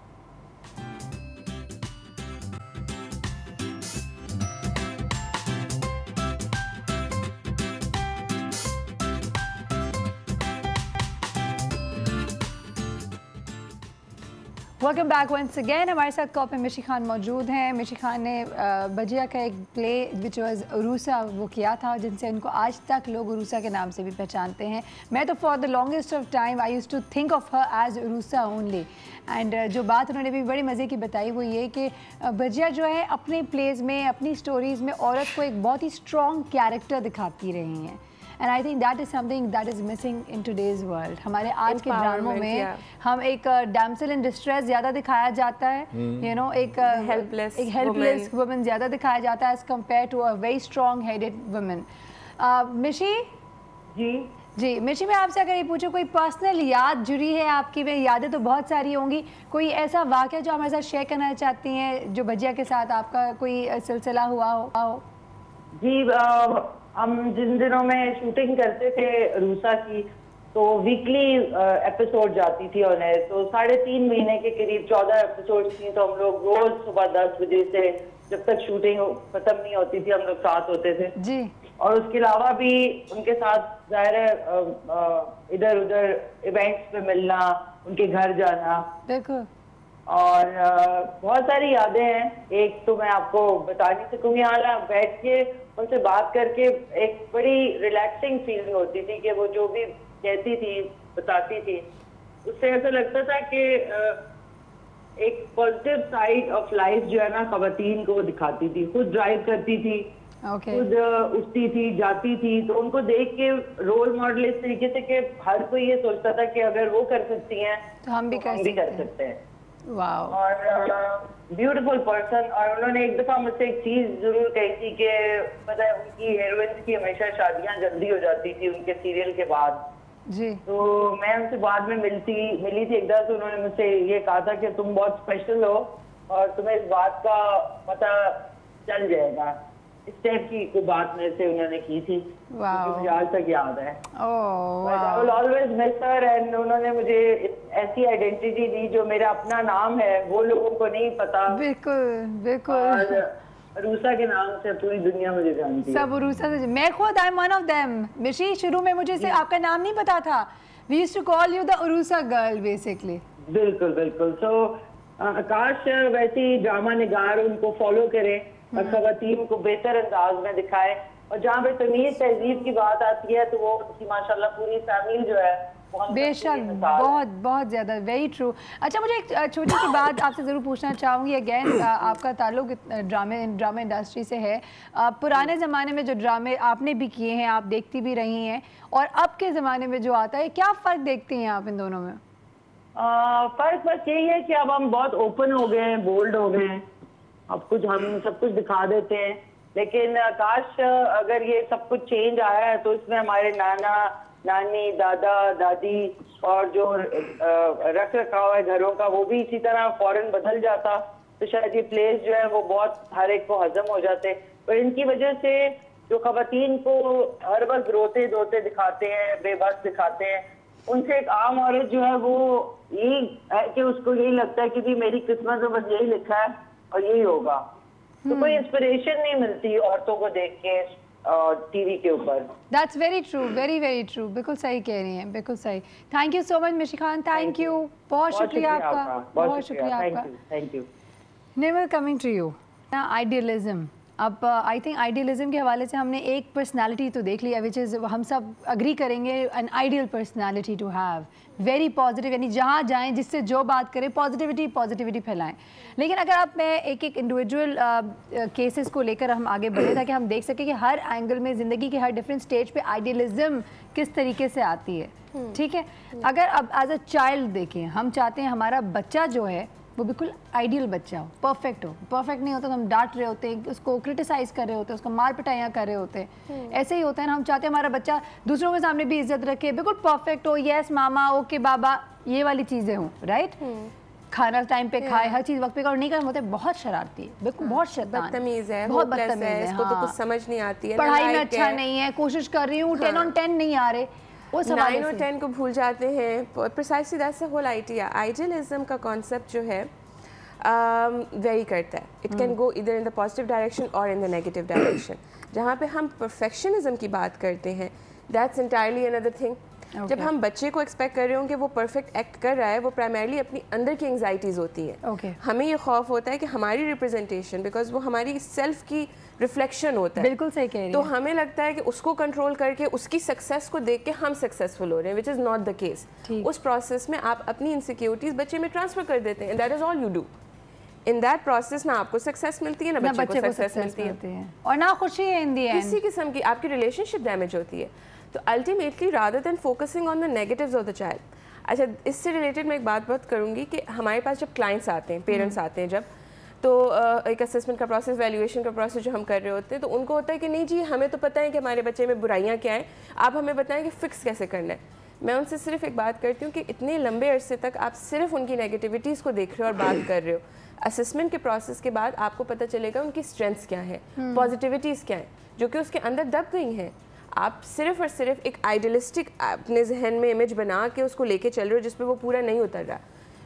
Welcome back once again. हमारे साथ कॉल पे मिशी खान मौजूद हैं। मिशी खान ने भजिया का एक प्ले विच वाज उरूसा वो किया था, जिनसे उनको आज तक लोग उरूसा के नाम से भी पहचानते हैं। मैं तो for the longest of time I used to think of her as Urusa only. And जो बात उन्होंने भी बड़ी मज़े की बताई वो ये कि भजिया जो है अपने प्लेज में, अपनी स्टोरीज़ में औरत को एक बहुत ही स्ट्रॉन्ग कैरेक्टर दिखाती रही हैं। And I think that is something that is missing in today's world. हमारे आज के ड्रामों में हम एक डैम्सल इन डिस्ट्रेस ज़्यादा दिखाया जाता है, यू नो, एक हेल्पलेस वुमन ज़्यादा दिखाया जाता है as compare to a very strong headed woman. Mishi ji, मिशी, मैं आपसे अगर ये पूछूं, कोई पर्सनल याद जुड़ी है आपकी में? यादें तो बहुत सारी होंगी, कोई ऐसा वाक़या जो हमारे साथ शेयर करना चाहती हैं, जो भजिया के साथ आपका कोई सिलसिला हुआ हो?
जी, हम जिन दिनों में शूटिंग करते थे रूसा की, तो वीकली एपिसोड जाती थी ऑन एयर। तो 3.5 महीने के करीब 14 एपिसोड थी। तो हम लोग रोज सुबह 10 बजे से जब तक शूटिंग खत्म नहीं होती थी, हम लोग साथ होते थे जी। और उसके अलावा भी उनके साथ ज़ाहिर है इधर उधर इवेंट्स पे मिलना, उनके घर जाना।
बिल्कुल।
और बहुत सारी यादें हैं। एक तो मैं आपको बता नहीं सकूंगी, हाँ, बैठ के उनसे बात करके एक बड़ी रिलैक्सिंग फीलिंग होती थी कि वो जो भी कहती थी, बताती थी, उससे ऐसा लगता था कि एक पॉजिटिव साइड ऑफ लाइफ जो है ना, खवातीन को दिखाती थी। खुद ड्राइव करती थी, खुद उठती थी, जाती थी। तो उनको देख के रोल मॉडल इस तरीके से कि हर कोई ये सोचता था कि अगर वो कर सकती हैं
तो हम भी कर सकते हैं।
वाह। और ब्यूटीफुल पर्सन। और उन्होंने एक दफा मुझसे एक चीज जरूर कही थी कि पता है, उनकी हीरोइंस की हमेशा शादियां जल्दी हो जाती थी उनके सीरियल के बाद जी। तो मैं उनसे बाद में मिली थी एक दफा। तो उन्होंने मुझसे ये कहा था कि तुम बहुत स्पेशल हो और तुम्हें इस बात का पता चल जाएगा। इस टाइप की कोई बात मेरे से उन्होंने की थी, मुझे आज तक याद है। I will always miss her। and उन्होंने मुझे ऐसी आइडेंटिटी दी जो मेरा अपना नाम है वो लोगों को नहीं पता।
बिल्कुल बिल्कुल।
रूसा के नाम से पूरी दुनिया मुझे जानती है।
सब रूसा से। मैं खुद I am one of them. मिशी, शुरू में मुझे से आपका नाम नहीं पता था। We used to call you the Urusa girl basically.
बिल्कुल बिल्कुल। सो काश वैसी ड्रामा निगार उनको फॉलो करें और खवातीन को बेहतर अंदाज में दिखाए। और जहाँ पे तमीज़ तहजीब की बात आती है तो वो उनकी माशाल्लाह पूरी फैमिली जो है
बेशक बहुत बहुत ज़्यादा, वेरी ट्रू। अच्छा, मुझे एक छोटी सी बात आपसे ज़रूर पूछना चाहूँगी। अगेन आपका ताल्लुक ड्रामा इंडस्ट्री से है। पुराने ज़माने में जो ड्रामे आपने भी किए हैं, आप देखती भी रही हैं, और अब के ज़माने में जो आता है, क्या फ़र्क देखती हैं आप इन दोनों में?
फर्क बस यही है कि अब हम बहुत ओपन हो गए हैं, बोल्ड हो गए हैं, अब कुछ हम सब कुछ दिखा देते हैं। लेकिन काश अगर ये सब कुछ चेंज आया है तो इसमें हमारे नाना नानी, दादा दादी और जो रख रखाव है घरों का वो भी इसी तरह फौरन बदल जाता, तो शायद ये प्लेस जो है वो बहुत हर एक को हजम हो जाते। पर इनकी वजह से जो खवातीन को हर वक्त रोते धोते दिखाते हैं, बेबस दिखाते हैं, उनसे एक आम औरत जो है वो यही है कि उसको यही लगता है कि भी मेरी किस्मत में बस यही लिखा है और यही होगा। तो कोई इंस्पिरेशन नहीं मिलती औरतों को देख के टीवी के ऊपर।
That's very true, very very true, बिल्कुल सही कह रही हैं, बिल्कुल सही। थैंक यू सो मच मिशी खान, थैंक यू, बहुत शुक्रिया आपका, बहुत शुक्रिया आपका,
thank you.
Never coming to you. Idealism, अब आई थिंक आइडियलिज्म के हवाले से हमने एक पर्सनालिटी तो देख लिया विच इज़, हम सब अग्री करेंगे, an ideal personality to have, very positive, यानी जहाँ जाएं जिससे जो बात करें पॉजिटिविटी फैलाएं। लेकिन अगर आप मैं एक एक इंडिविजुअल केसेस को लेकर हम आगे बढ़े ताकि हम देख सकें कि हर एंगल में ज़िंदगी के हर डिफरेंट स्टेज पे आइडियलिज्म किस तरीके से आती है, ठीक है। अगर अब एज अ चाइल्ड देखें, हम चाहते हैं हमारा बच्चा जो है वो बिल्कुल आइडियल बच्चा हो, परफेक्ट हो। परफेक्ट नहीं होता तो हम डांट रहे होते हैं, उसको क्रिटिसाइज कर रहे होते हैं, उसको मार पिटाइयाँ कर रहे होते हैं। ऐसे ही होता है ना, हम चाहते हैं हमारा बच्चा दूसरों के सामने भी इज्जत रखे, बिल्कुल परफेक्ट हो, यस मामा, ओके बाबा, ये वाली चीज़ें हों, राइट। खाना टाइम पे खाए, हर चीज़ वक्त पे और नहीं कर होते, बहुत शरारती है, बिल्कुल बहुत शैतान,
बदतमीज है,
बहुत बदतमीज है,
इसको तो कुछ समझ नहीं आती है,
पढ़ाई में अच्छा नहीं है, कोशिश कर रही हूँ 10 on 10 नहीं आ रहे, वो
9 और 10 को भूल जाते हैं। Precisely that's the whole idea. Idealism का कॉन्सेप्ट जो है वेरी करता है, इट कैन गो इधर इन द पॉजिटिव डायरेक्शन और इन द नेगेटिव डायरेक्शन। जहाँ पे हम परफेक्शनिज्म की बात करते हैं, दैट्स एंटायरली अनदर थिंग। जब हम बच्चे को एक्सपेक्ट कर रहे हों कि वो परफेक्ट एक्ट कर रहा है, वो प्राइमरली अपनी अंदर की एंग्जाइटीज़ होती हैं। हमें ये खौफ होता है कि हमारी रिप्रेजेंटेशन, बिकॉज वो हमारी सेल्फ की रिफ्लेक्शन होता है,
बिल्कुल सही कह रही हैं।
तो हमें लगता है कि उसको कंट्रोल करके उसकी सक्सेस को देख के हम सक्सेसफुल हो रहे हैं, which is not the case. उस प्रोसेस में आप अपनी इनसिक्योरिटीज़ बच्चे में ट्रांसफर कर देते हैं, that is all you do. In that process ना आपको सक्सेस मिलती है ना बच्चे को सक्सेस मिलती है,
और ना खुशी है इन दी एंड,
किसी किस्म की आपकी रिलेशनशिप डैमेज होती है। तो ultimately rather than focusing on the negatives of the child. अच्छा, इससे रिलेटेड मैं एक बात करूँगी कि हमारे पास जब क्लाइंट्स आते हैं, पेरेंट्स आते हैं जब, तो एक असेसमेंट का प्रोसेस, वैल्यूएशन का प्रोसेस जो हम कर रहे होते हैं, तो उनको होता है कि नहीं जी हमें तो पता है कि हमारे बच्चे में बुराइयाँ क्या हैं, आप हमें बताएं कि फिक्स कैसे करना है। मैं उनसे सिर्फ एक बात करती हूँ कि इतने लंबे अरसे तक आप सिर्फ उनकी नेगेटिविटीज़ को देख रहे हो और बात कर रहे हो। असेसमेंट के प्रोसेस के बाद आपको पता चलेगा उनकी स्ट्रेंथ्स क्या है, पॉजिटिविटीज़ क्या हैं, जो कि उसके अंदर दब गई हैं। आप सिर्फ और सिर्फ एक आइडियलिस्टिक अपने जहन में इमेज बना के उसको लेके चल रहे हो जिस पे वो पूरा नहीं उतर रहा।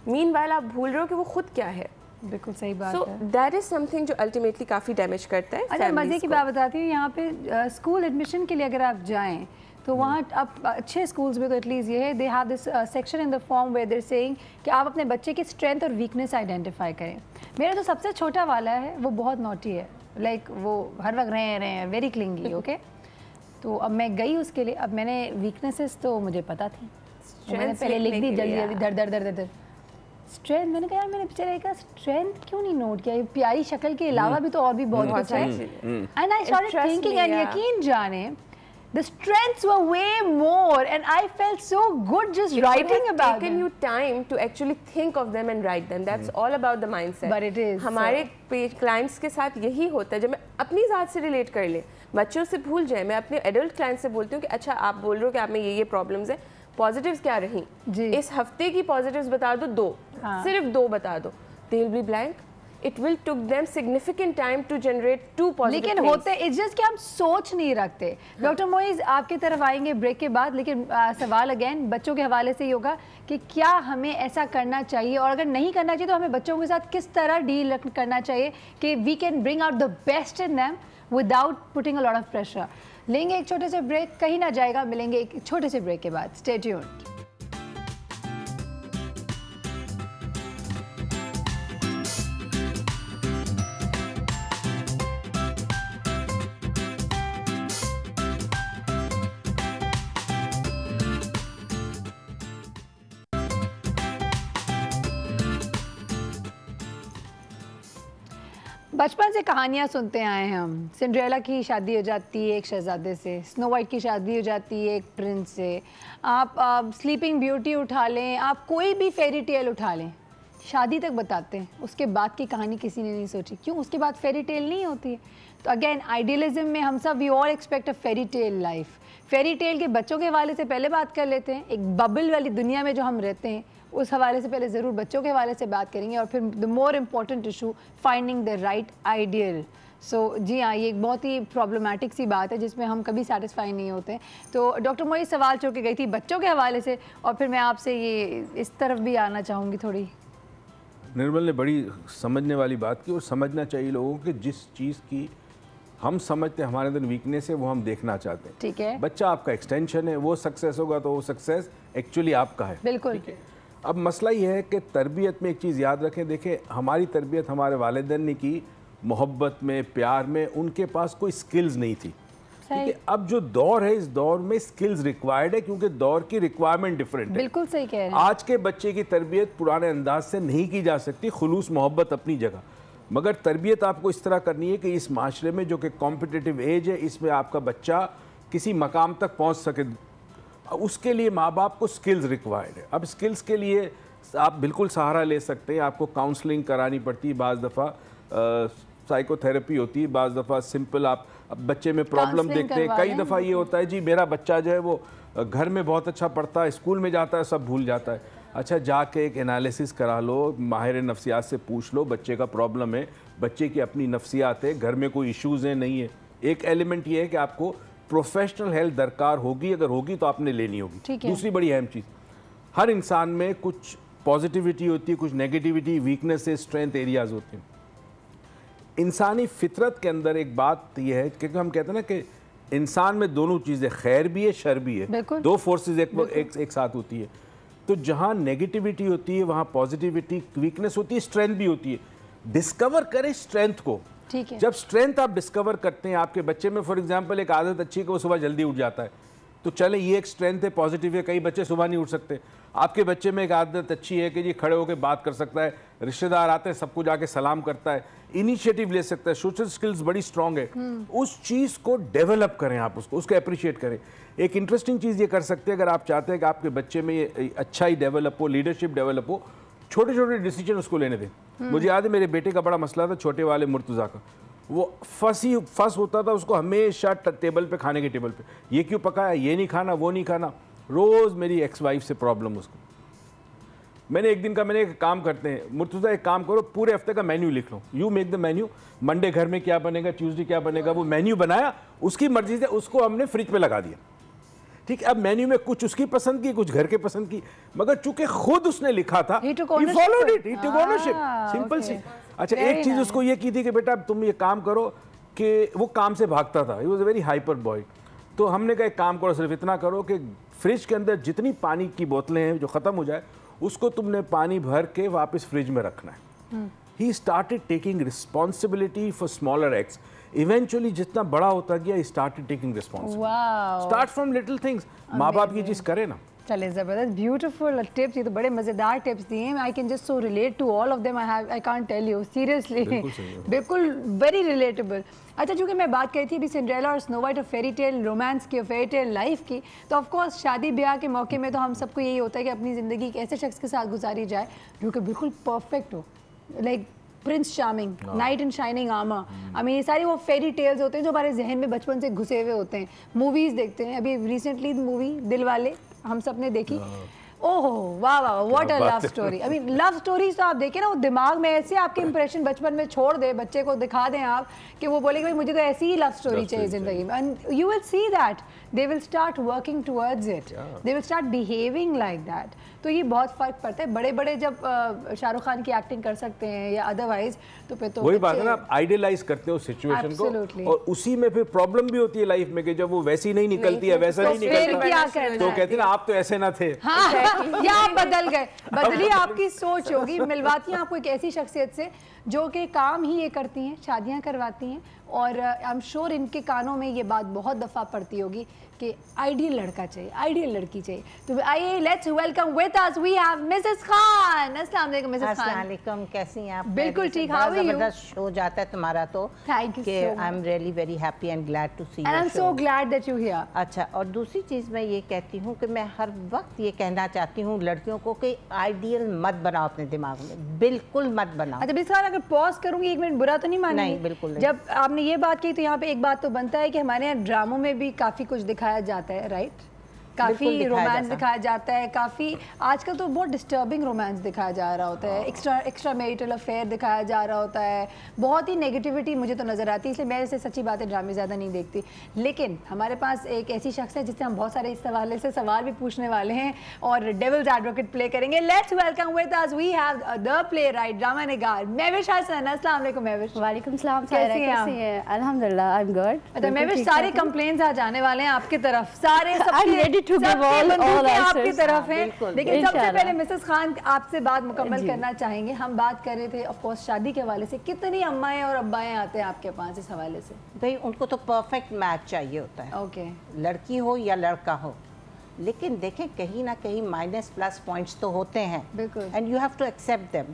मीनवाइल आप भूल रहे हो कि वो खुद क्या है।
बिल्कुल सही बात
है। सो दैट इज समथिंग जो अल्टीमेटली काफ़ी डैमेज करता है।
अच्छा, मज़े की बात बताती हूँ, यहाँ पे स्कूल एडमिशन के लिए अगर आप जाएँ तो वहाँ अब अच्छे स्कूल्स में तो एटलीस्ट ये है, they have this section in the form where they're saying कि आप अपने बच्चे की स्ट्रेंथ और वीकनेस आइडेंटिफाई करें। मेरा तो सबसे छोटा वाला है, वो बहुत नॉटी है, लाइक वो हर वक्त रहे हैं वेरी क्लिंगी, ओके। तो अब मैं गई उसके लिए, अब मैंने वीकनेसेस तो मुझे पता थी, मैंने पहले लिख दी जल्दी दर स्ट्रेंथ। मैंने कहा यार मैंने बेचारे का स्ट्रेंथ क्यों नहीं नोट किया, प्यारी शक्ल के अलावा भी तो और भी बहुत कुछ है। And I started thinking, and यकीन जाने the strengths were way more and I felt so good just writing about them.
Taken you time to actually think of them and write them. That's all about the mindset.
But it is.
हमारे clients के साथ यही होता है, जब मैं अपनी ज़ात से रिलेट कर ले, बच्चों से भूल जाए, मैं अपने एडल्ट क्लाइंट से बोलती हूँ कि अच्छा आप बोल रहे हो कि आप में ये प्रॉब्लम्स है, पॉजिटिव्स क्या रही, इस हफ्ते की पॉजिटिव्स बता दो, 2 सिर्फ 2 बता दो, they will be blank. It will took them significant time to generate 2 positive
लेकिन
things.
होते इट्स जस्ट कि हम सोच नहीं रखते। डॉक्टर मोइज आपकी तरफ आएंगे ब्रेक के बाद, लेकिन सवाल अगेन बच्चों के हवाले से ही होगा कि क्या हमें ऐसा करना चाहिए, और अगर नहीं करना चाहिए तो हमें बच्चों के साथ किस तरह डील करना चाहिए कि we can bring out the best in them without putting a lot of pressure. लेंगे एक छोटे से ब्रेक, कहीं ना जाएगा, मिलेंगे एक छोटे से ब्रेक के बाद। Stay tuned. बचपन से कहानियाँ सुनते आए हैं हम। सिंड्रेला की शादी हो जाती है एक शहजादे से, स्नो वाइट की शादी हो जाती है एक प्रिंस से, आप स्लीपिंग ब्यूटी उठा लें, आप कोई भी फेरी टेल उठा लें, शादी तक बताते हैं, उसके बाद की कहानी किसी ने नहीं सोची। क्यों? उसके बाद फेरी टेल नहीं होती है। तो अगेन आइडियलिज्म में हम सब we all expect a fairy tale life. Fairy tale के बच्चों के हवाले से पहले बात कर लेते हैं। एक बबल वाली दुनिया में जो हम रहते हैं उस हवाले से पहले ज़रूर बच्चों के हवाले से बात करेंगे, और फिर the more important issue finding the right ideal. So जी हाँ, ये एक बहुत ही प्रॉब्लमेटिक सी बात है जिसमें हम कभी सेटिस्फाई नहीं होते। तो डॉक्टर मोई सवाल छोड़ के गई थी बच्चों के हवाले से, और फिर मैं आपसे ये इस तरफ भी आना चाहूँगी थोड़ी।
निर्मल ने बड़ी समझने वाली बात की, और समझना चाहिए लोगों को कि जिस चीज़ की हम समझते हैं हमारे अंदर वीकनेस है वो हम देखना चाहते हैं।
ठीक है,
बच्चा आपका एक्सटेंशन है, वो सक्सेस होगा तो वो सक्सेस एक्चुअली आपका है।
बिल्कुल।
अब मसला ये है कि तरबियत में एक चीज़ याद रखें, देखें हमारी तरबियत हमारे वालिदैन ने की मोहब्बत में, प्यार में, उनके पास कोई स्किल्स नहीं थी। ठीक है, अब जो दौर है इस दौर में स्किल्स रिक्वायर्ड है, क्योंकि दौर की रिक्वायरमेंट डिफरेंट है।
बिल्कुल सही कह रहे हैं।
आज के बच्चे की तरबियत पुराने अंदाज से नहीं की जा सकती, खुलूस मोहब्बत अपनी जगह, मगर तरबियत आपको इस तरह करनी है कि इस माशरे में जो कि कॉम्पिटिटिव एज है इसमें आपका बच्चा किसी मकाम तक पहुंच सके, उसके लिए माँ बाप को स्किल्स रिक्वायर्ड है। अब स्किल्स के लिए आप बिल्कुल सहारा ले सकते हैं, आपको काउंसलिंग करानी पड़ती है, बाज़ दफ़ा साइकोथेरेपी होती है, बाज़ दफ़ा सिंपल आप बच्चे में प्रॉब्लम देखते हैं। कई दफ़ा ये होता है जी मेरा बच्चा जो है वो घर में बहुत अच्छा पढ़ता है, स्कूल में जाता है सब भूल जाता है। अच्छा, जाके एक एनालिसिस करा लो, माहिर नफ्सियात से पूछ लो बच्चे का प्रॉब्लम है, बच्चे की अपनी नफ्सियात है, घर में कोई इश्यूज़ हैं नहीं है। एक एलिमेंट ये है कि आपको प्रोफेशनल हेल्प दरकार होगी, अगर होगी तो आपने लेनी होगी। दूसरी बड़ी अहम चीज़, हर इंसान में कुछ पॉजिटिविटी होती है, कुछ नेगेटिविटी, वीकनेसेस, स्ट्रेंथ एरियाज होते हैं। इंसानी फितरत के अंदर एक बात यह है, क्योंकि हम कहते हैं ना कि इंसान में दोनों चीज़ें, खैर भी है शर भी है, दो फोर्सेस एक साथ होती है। तो जहाँ नेगेटिविटी होती है वहाँ पॉजिटिविटी, वीकनेस होती है, स्ट्रेंथ भी होती है। डिस्कवर करें स्ट्रेंथ को।
ठीक है,
जब स्ट्रेंथ आप डिस्कवर करते हैं, आपके बच्चे में फॉर एग्जांपल एक आदत अच्छी है कि वो सुबह जल्दी उठ जाता है, तो चले ये एक स्ट्रेंथ है, पॉजिटिव है। कई बच्चे सुबह नहीं उठ सकते। आपके बच्चे में एक आदत अच्छी है कि जी खड़े होकर बात कर सकता है, रिश्तेदार आते हैं सबको जाके सलाम करता है, इनिशिएटिव ले सकता है, सोशल स्किल्स बड़ी स्ट्रांग है। उस चीज़ को डेवलप करें, आप उसको अप्रिशिएट करें। एक इंटरेस्टिंग चीज़ ये कर सकते हैं, अगर आप चाहते हैं कि आपके बच्चे में ये अच्छा ही डेवलप हो, लीडरशिप डेवलप हो, छोटे छोटे डिसीजन उसको लेने दें। मुझे याद है मेरे बेटे का बड़ा मसला था, छोटे वाले मुर्तज़ा का, वो फंस होता था, उसको हमेशा टेबल पे, खाने के टेबल पे, ये क्यों पकाया, ये नहीं खाना, वो नहीं खाना, रोज़ मेरी एक्स वाइफ से प्रॉब्लम उसको। मैंने एक दिन का, मैंने एक काम करते हैं, मुर्तज़ा एक काम करो, पूरे हफ्ते का मेन्यू लिख लो, you make the menu, Monday घर में क्या बनेगा, ट्यूसडे क्या बनेगा, वो मेन्यू बनाया, उसकी मर्जी से उसको हमने फ्रिज पे लगा दिया। ठीक है, अब मेन्यू में कुछ उसकी पसंद की, कुछ घर के पसंद की, मगर चूंकि खुद उसने लिखा था, he followed it, he took ownership, simple सी। अच्छा, एक चीज़ उसको ये की थी कि बेटा तुम ये काम करो, कि वो काम से भागता था, he was a very hyper boy। तो हमने कहा एक काम करो, सिर्फ इतना करो कि फ्रिज के अंदर जितनी पानी की बोतलें हैं जो ख़त्म हो जाए, उसको तुमने पानी भर के वापस फ्रिज में रखना है। He started taking responsibility for smaller acts. Eventually जितना बड़ा होता गया, started taking responsibility. Start from little things. माँ बाप की चीज़ करे ना।
चले, ज़बरदस्त, ब्यूटीफुल टिप्स, ये तो बड़े मज़ेदार टिप्स दिए हैं। I can just so relate to all of them, I can't tell you seriously, बिल्कुल वेरी रिलेटेबल। अच्छा, चूँकि मैं बात करी थी अभी सिंड्रेला और स्नो वाइट और फेरी टेल रोमांस की और फेरी टेल लाइफ की, तो ऑफ कोर्स शादी ब्याह के मौके में तो हम सबको यही होता है कि अपनी ज़िंदगी एक ऐसे शख्स के साथ गुजारी जाए जो कि बिल्कुल परफेक्ट हो, like Prince charming, night in shining armour. I mean ये सारी वो फेरी टेल्स होते हैं जो हमारे जहन में बचपन से घुसे हुए होते हैं। मूवीज़ देखते हैं, अभी रिसेंटली मूवी दिल वाले हम सब ने देखी, ओहो वाह वाह, what a love story. I mean love stories तो आप देखें ना, वो दिमाग में ऐसे आपके इंप्रेशन बचपन में छोड़ दे, बच्चे को दिखा दें आप कि वो बोलेगा भाई मुझे तो ऐसी ही लव स्टोरी चाहिए ज़िंदगी में, and you will see that they will start working towards it, they will start behaving like that. तो ये बहुत फ़र्क पड़ता है। बड़े बड़े जब शाहरुख खान की एक्टिंग कर सकते हैं या अदरवाइज, तो फिर तो
वही बात है ना, आप आइडियलाइज करते हो सिचुएशन को, और उसी में फिर प्रॉब्लम भी होती है लाइफ में कि जब वो वैसी नहीं निकलती है, वैसा नहीं निकलता, तो कहते हैं ना आप तो ऐसे ना थे,
या आप बदल गए। बदलिए, आपकी सोच होगी। मिलवाती हैं आपको एक ऐसी शख्सियत से जो कि काम ही ये करती हैं, शादियां करवाती हैं, और आई एम श्योर इनके कानों में ये बात बहुत दफ़ा पड़ती होगी कि आइडियल लड़का चाहिए, आइडियल लड़की चाहिए। तो आइए let's welcome with us we have Mrs Khan. अस्सलाम वालेकुम मिसेस खान।
अस्सलाम वालेकुम, कैसी हैं आप?
बिल्कुल ठीक, हाउ आर यू?
जबरदस्त शो जाता है तुम्हारा तो।
Thank you so much.
I am really very happy and glad to see you.
I am so glad that you here.
अच्छा, और दूसरी चीज़ मैं ये कहती हूँ कि मैं हर वक्त ये कहना चाहती हूँ लड़कियों को कि आइडियल मत बनाओ अपने दिमाग में, बिल्कुल मत बनाओ।
अच्छा मिसेस खान, अगर पॉज करूँगी 1 मिनट, बुरा तो नहीं मानेंगे?
नहीं, बिल्कुल नहीं।
जब आपने ये बात की तो यहाँ पे एक बात तो बनता है कि हमारे यहाँ ड्रामों में भी काफ़ी कुछ दिखाया जाता है, राइट? काफ़ी रोमांस दिखाया जाता है, काफ़ी आजकल तो बहुत डिस्टर्बिंग रोमांस दिखाया जा रहा होता है, एक्स्ट्रा मैरिटल अफेयर दिखाया जा रहा होता है, बहुत ही नेगेटिविटी मुझे तो नज़र आती है, इसलिए मैं ऐसे सच्ची बातें ड्रामे ज़्यादा नहीं देखती। लेकिन हमारे पास एक ऐसी शख्स है जिससे हम बहुत सारे इस हवाले से सवाल भी पूछने वाले हैं और डेविल्स एडवोकेट प्ले करेंगे। Let's welcome with us we have the playwright drama निगार महविश हसन। अस्सलाम वालेकुम महविश।
वालेकुम सलाम।
कैसी हैं?
अल्हम्दुलिल्लाह, आई एम गुड।
अच्छा महविश, सारे कंप्लेंट्स आ जाने वाले हैं आपकी तरफ, सारे
all
आपकी तरफ है। लेकिन सबसे पहले मिसेस खान आपसे बात मुकम्मल करना चाहेंगे। हम बात कर रहे थे ऑफ कोर्स शादी के हवाले से, कितनी अम्माएं और अब्बाएं आते हैं आपके पास इस हवाले से?
भाई उनको तो परफेक्ट मैच चाहिए होता है।
ओके,
लड़की हो या लड़का हो, लेकिन देखें कहीं ना कहीं माइनस प्लस पॉइंट्स तो होते हैं,
बिल्कुल,
and you have to accept them.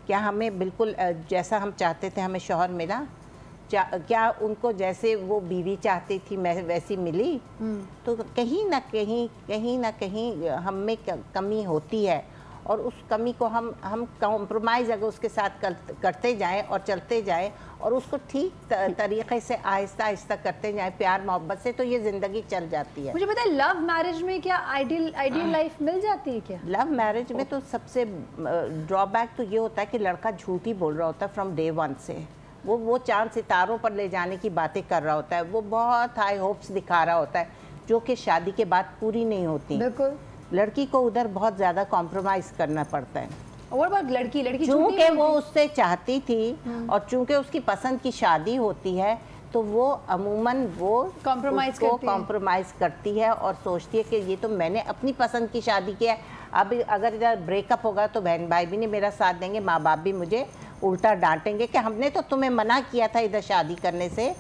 क्या हमें बिल्कुल जैसा हम चाहते थे हमें शौहर मिला? क्या उनको जैसे वो बीवी चाहती थी मैं वैसी मिली? तो कहीं ना कहीं हम में कमी होती है, और उस कमी को हम कॉम्प्रोमाइज़ अगर उसके साथ करते जाएं और चलते जाएं और उसको ठीक तरीक़े से आहिस्ता आहिस्ता करते जाएं प्यार मोहब्बत से, तो ये ज़िंदगी चल जाती है।
मुझे पता है लव मैरिज में क्या आइडियल लाइफ मिल जाती है क्या?
लव मैरिज में तो सबसे ड्रॉबैक तो ये होता है कि लड़का झूठ ही बोल रहा होता है फ्रॉम डे 1 से। वो चांद सितारों पर ले जाने की बातें कर रहा होता है, वो बहुत हाई होप्स दिखा रहा होता है जो कि शादी के बाद पूरी नहीं होती।
बिल्कुल,
लड़की को उधर बहुत ज़्यादा कॉम्प्रोमाइज़ करना पड़ता है।
और बात लड़की
चूँकि वो उससे चाहती थी और चूँकि उसकी पसंद की शादी होती है, तो वो अमूमन वो कॉम्प्रोमाइज़ करती है और सोचती है कि ये तो मैंने अपनी पसंद की शादी की है, अब अगर इधर ब्रेकअप होगा तो बहन भाई भी नहीं मेरा साथ देंगे, माँ बाप भी मुझे उल्टा डांटेंगे कि हमने तो तुम्हें मना किया था इधर शादी करने से,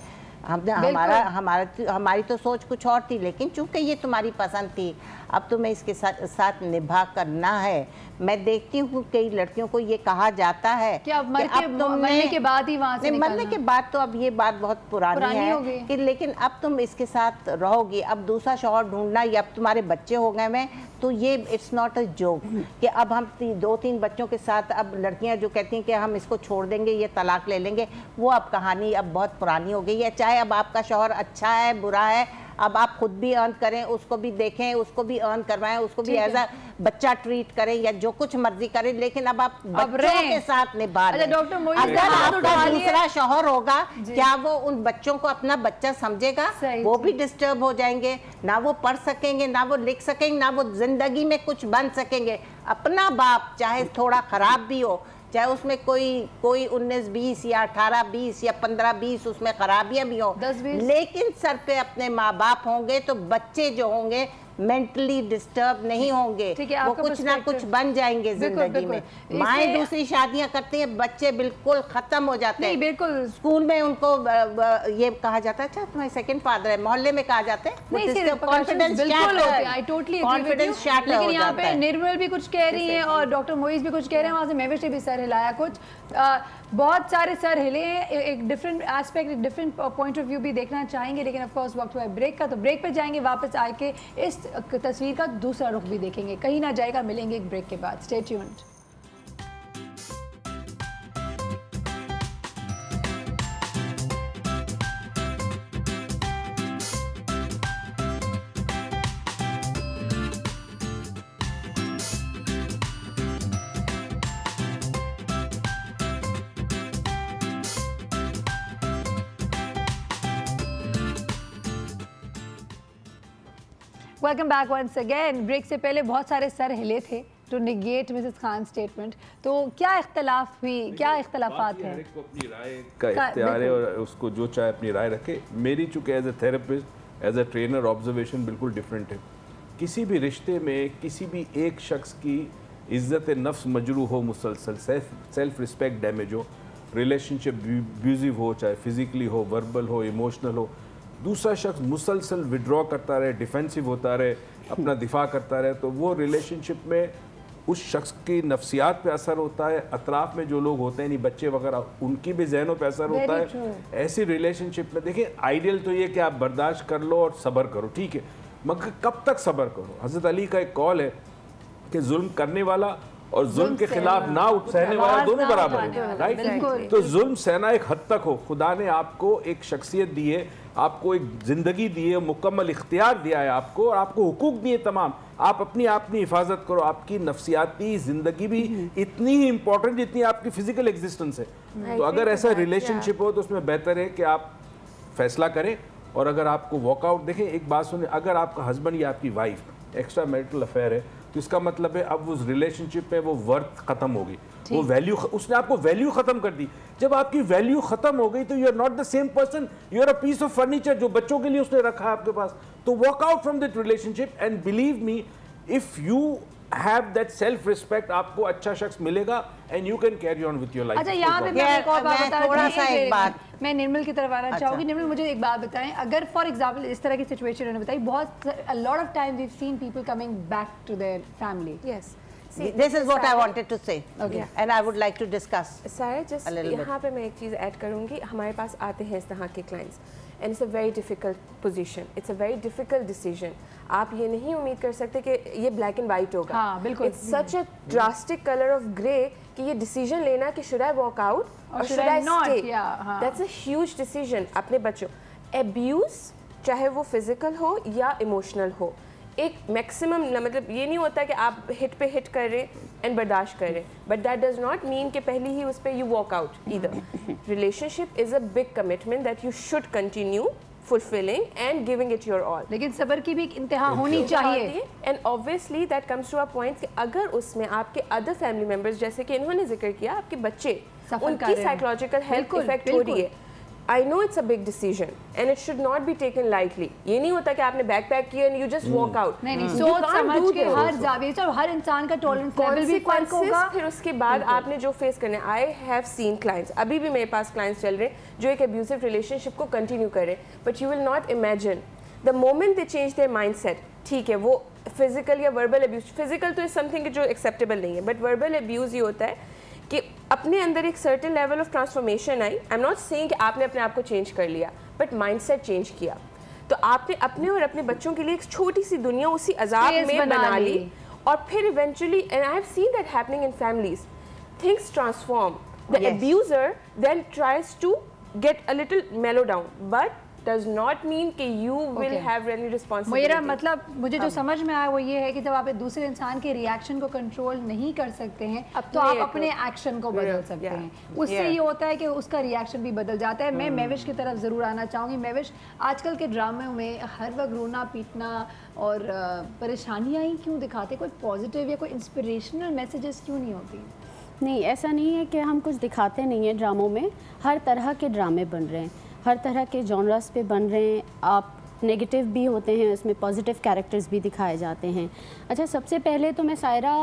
हमारी तो सोच कुछ और थी, लेकिन चूंकि ये तुम्हारी पसंद थी अब तुम्हें इसके साथ निभा करना है। मैं देखती हूँ कई लड़कियों को ये कहा जाता है
कि अब मरने के बाद ही वहाँ से निकलना।
मरने के बाद तो अब ये बात बहुत पुरानी है कि लेकिन अब तुम इसके साथ रहोगी, अब दूसरा शौहर ढूंढना, या अब तुम्हारे बच्चे हो गए में, तो ये इट्स नॉट अ जोक कि अब हम 2-3 बच्चों के साथ, अब लड़कियां जो कहती हैं कि हम इसको छोड़ देंगे, ये तलाक ले लेंगे, वो अब कहानी अब बहुत पुरानी हो गई है। चाहे अब आपका शौहर अच्छा है बुरा है, अब आप खुद भी अर्न करें, उसको भी देखें, उसको भी अर्न करवाएं, उसको भी एज अ बच्चा ट्रीट करें या जो कुछ मर्जी करें, लेकिन अब आप बच्चों के साथ निभा रहे हैं। अगर आपका दूसरा शौहर होगा, क्या वो उन बच्चों को अपना बच्चा समझेगा? वो भी डिस्टर्ब हो जाएंगे, ना वो पढ़ सकेंगे, ना वो लिख सकेंगे, ना वो जिंदगी में कुछ बन सकेंगे। अपना बाप चाहे थोड़ा खराब भी हो, चाहे उसमें कोई 19-20 या 18-20 या 15-20 उसमें खराबियां भी हो, लेकिन सर पे अपने माँ बाप होंगे तो बच्चे जो होंगे मेंटली डिस्टर्ब नहीं होंगे, वो कुछ ना कुछ बन जाएंगे जिंदगी में। माएँ दूसरी शादियां करती हैं, बच्चे बिल्कुल खत्म हो जाते हैं।
बिल्कुल,
स्कूल में उनको ये कहा जाता है अच्छा तुम्हारे सेकंड फादर है, मोहल्ले में कहा जाता है कॉन्फिडेंस शैटर।
लेकिन यहाँ पे निर्मल भी कुछ कह रही है और डॉक्टर मोइज भी कुछ कह रहे हैं, वहाँ से महविश ने भी सर हिलाया कुछ, बहुत सारे सर हिले हैं, एक डिफरेंट एस्पेक्ट, एक डिफरेंट पॉइंट ऑफ व्यू भी देखना चाहेंगे। लेकिन ऑफ कोर्स वक्त हुआ है ब्रेक का, तो ब्रेक पे जाएंगे, वापस आके इस तस्वीर का दूसरा रुख भी देखेंगे, कहीं ना जाएगा। मिलेंगे एक ब्रेक के बाद, stay tuned. Welcome back once again. Break से पहले बहुत सारे सर हिले थे to negate Mrs Khan statement, तो क्या इख्तलाफ हुई, क्या इख्तलाफात है?
को अपनी राय का इख्तियार है और उसको जो चाहे अपनी राय रखे। मेरी चूँकि as a therapist, as a trainer, observation बिल्कुल डिफरेंट है। किसी भी रिश्ते में किसी भी एक शख्स की इज़्ज़त नफ्स मजरू हो, मुसलसल सेल्फ रिस्पेक्ट डैमेज हो, रिलेशनशिप अब्यूजिव हो, चाहे फिज़िकली हो, वर्बल हो, इमोशनल हो, दूसरा शख्स मुसलसल विड्रॉ करता रहे, डिफेंसिव होता रहे, अपना दिफा करता रहे, तो वो रिलेशनशिप में उस शख्स की नफ्सियात पे असर होता है, अतराफ में जो लोग होते हैं, नहीं बच्चे वगैरह, उनकी भी जहनों पे असर होता है। ऐसी रिलेशनशिप में देखिए, आइडियल तो ये कि आप बर्दाश्त कर लो और सब्र करो, ठीक है, मगर कब तक सब्र करो? हज़रत अली का एक कॉल है कि जुल्म करने वाला और जुल्म के खिलाफ ना सहने वाला दोनों बराबर है, राइट? तो जुल्म सहना एक हद तक हो। खुदा ने आपको एक शख्सियत दी है, आपको एक ज़िंदगी दी है, मुकम्मल इख्तियार दिया है आपको, और आपको हुकूक दिए तमाम। आप अपनी हिफाजत करो। आपकी नफ्सियाती ज़िंदगी भी इतनी ही इंपॉर्टेंट जितनी आपकी फ़िज़िकल एग्जिस्टेंस है। तो अगर ऐसा रिलेशनशिप हो तो उसमें बेहतर है कि आप फैसला करें। और अगर आपको वॉकआउट, देखें एक बात सुने, अगर आपका हस्बैंड या आपकी वाइफ एक्स्ट्रा मैरिटल अफेयर है तो इसका मतलब है अब उस रिलेशनशिप में वो वर्थ खत्म होगी, वो वैल्यू, उसने आपको वैल्यू खत्म कर दी। जब आपकी वैल्यू खत्म हो गई तो you are not the same person, you are a piece of furniture जो बच्चों के लिए उसने रखा है आपके पास। तो walk out from that relationship and believe me, if you have that self respect, आपको अच्छा शख्स मिलेगा and you can carry on with your life।
अच्छा, यहाँ पे मैं एक और बात बता रही हूँ, मैं निर्मल की तरफ आना चाहूँगी। निर्मल, मुझे एक बात बताएं, अगर फॉर एग्जांपल इस तरह की सिचुएशन उन्होंने बताई, बहुत a lot of time we've seen people coming back to their family।
Yes, see, this is what I wanted to say, okay, and I would like to discuss।
सारा just यहाँ पे मैं एक चीज़ ऐड करूँगी, हमारे पास आते हैं इस तरह के clients and it's a very difficult position, it's a very difficult decision। आप ये नहीं उम्मीद कर सकते कि ये ब्लैक एंड वाइट होगा।
हाँ, बिल्कुल।
It's such a drastic color of grey कि ये डिसीजन लेना कि should I walk out or should I stay? That's a huge decision। अपने बच्चों, abuse चाहे वो फिजिकल हो या इमोशनल हो, एक मैक्सिमम, मतलब ये नहीं होता कि आप हिट पे हिट कर रहे एंड बर्दाश्त कर रहे, but that does not mean कि पहली ही उस पर you walk out either. Relationship is a big commitment that you should continue fulfilling and giving it your all।
लेकिन सब्र की भी एक इंतहा होनी चाहिए।
and obviously that comes to a point कि अगर उसमें आपके other family members, जैसे कि इन्होंने जिक्र किया, आपके बच्चे, उनकी psychological health effect हो रही है। I know it's a big decision and it should not be taken lightly। ये नहीं होता कि आपने बैग पैक किया and you just walk out।
नहीं, सोच समझ के हर जाविये से, हर इंसान का टॉलरेंस लेवल भी फर्क होगा।
फिर उसके बाद आपने जो फेस करना है, I have seen clients, अभी भी मेरे पास clients चल रहे हैं जो एक abusive relationship को continue कर रहे हैं, but you will not imagine the moment they change their mindset। ठीक है, वो physical या verbal abuse, physical तो is something जो acceptable नहीं है, but verbal abuse ये होता है कि अपने अंदर एक certain level of transformation I. I am not saying कि आपने अपने आप को चेंज कर लिया, बट माइंडसेट चेंज किया। तो आपने अपने और अपने बच्चों के लिए एक छोटी सी दुनिया उसी अजाब में बना ली, और फिर eventually, and I have seen that happening in families, things transform. The abuser then tries to get a little mellow down, but does not mean कि you will have any responsibility।
मेरा मतलब, मुझे जो समझ में आया वो ये है कि जब आप एक दूसरे इंसान के रिएक्शन को कंट्रोल नहीं कर सकते हैं तो आप अपने एक्शन को बदल सकते हैं। उससे ये होता है कि उसका रिएक्शन भी बदल जाता है। मैं मेविश की तरफ ज़रूर आना चाहूँगी। मेविश, आजकल के ड्रामे में हर वक्त रोना पीटना और परेशानियाँ ही क्यों दिखाते? कोई पॉजिटिव या कोई इंस्पिरेशनल मैसेजेस क्यों नहीं होती?
नहीं, ऐसा नहीं है कि हम कुछ दिखाते नहीं हैं ड्रामों में। हर तरह के ड्रामे बन रहे हैं, हर तरह के जॉनर्स पे बन रहे हैं। आप नेगेटिव भी होते हैं, उसमें पॉजिटिव कैरेक्टर्स भी दिखाए जाते हैं। अच्छा, सबसे पहले तो मैं सायरा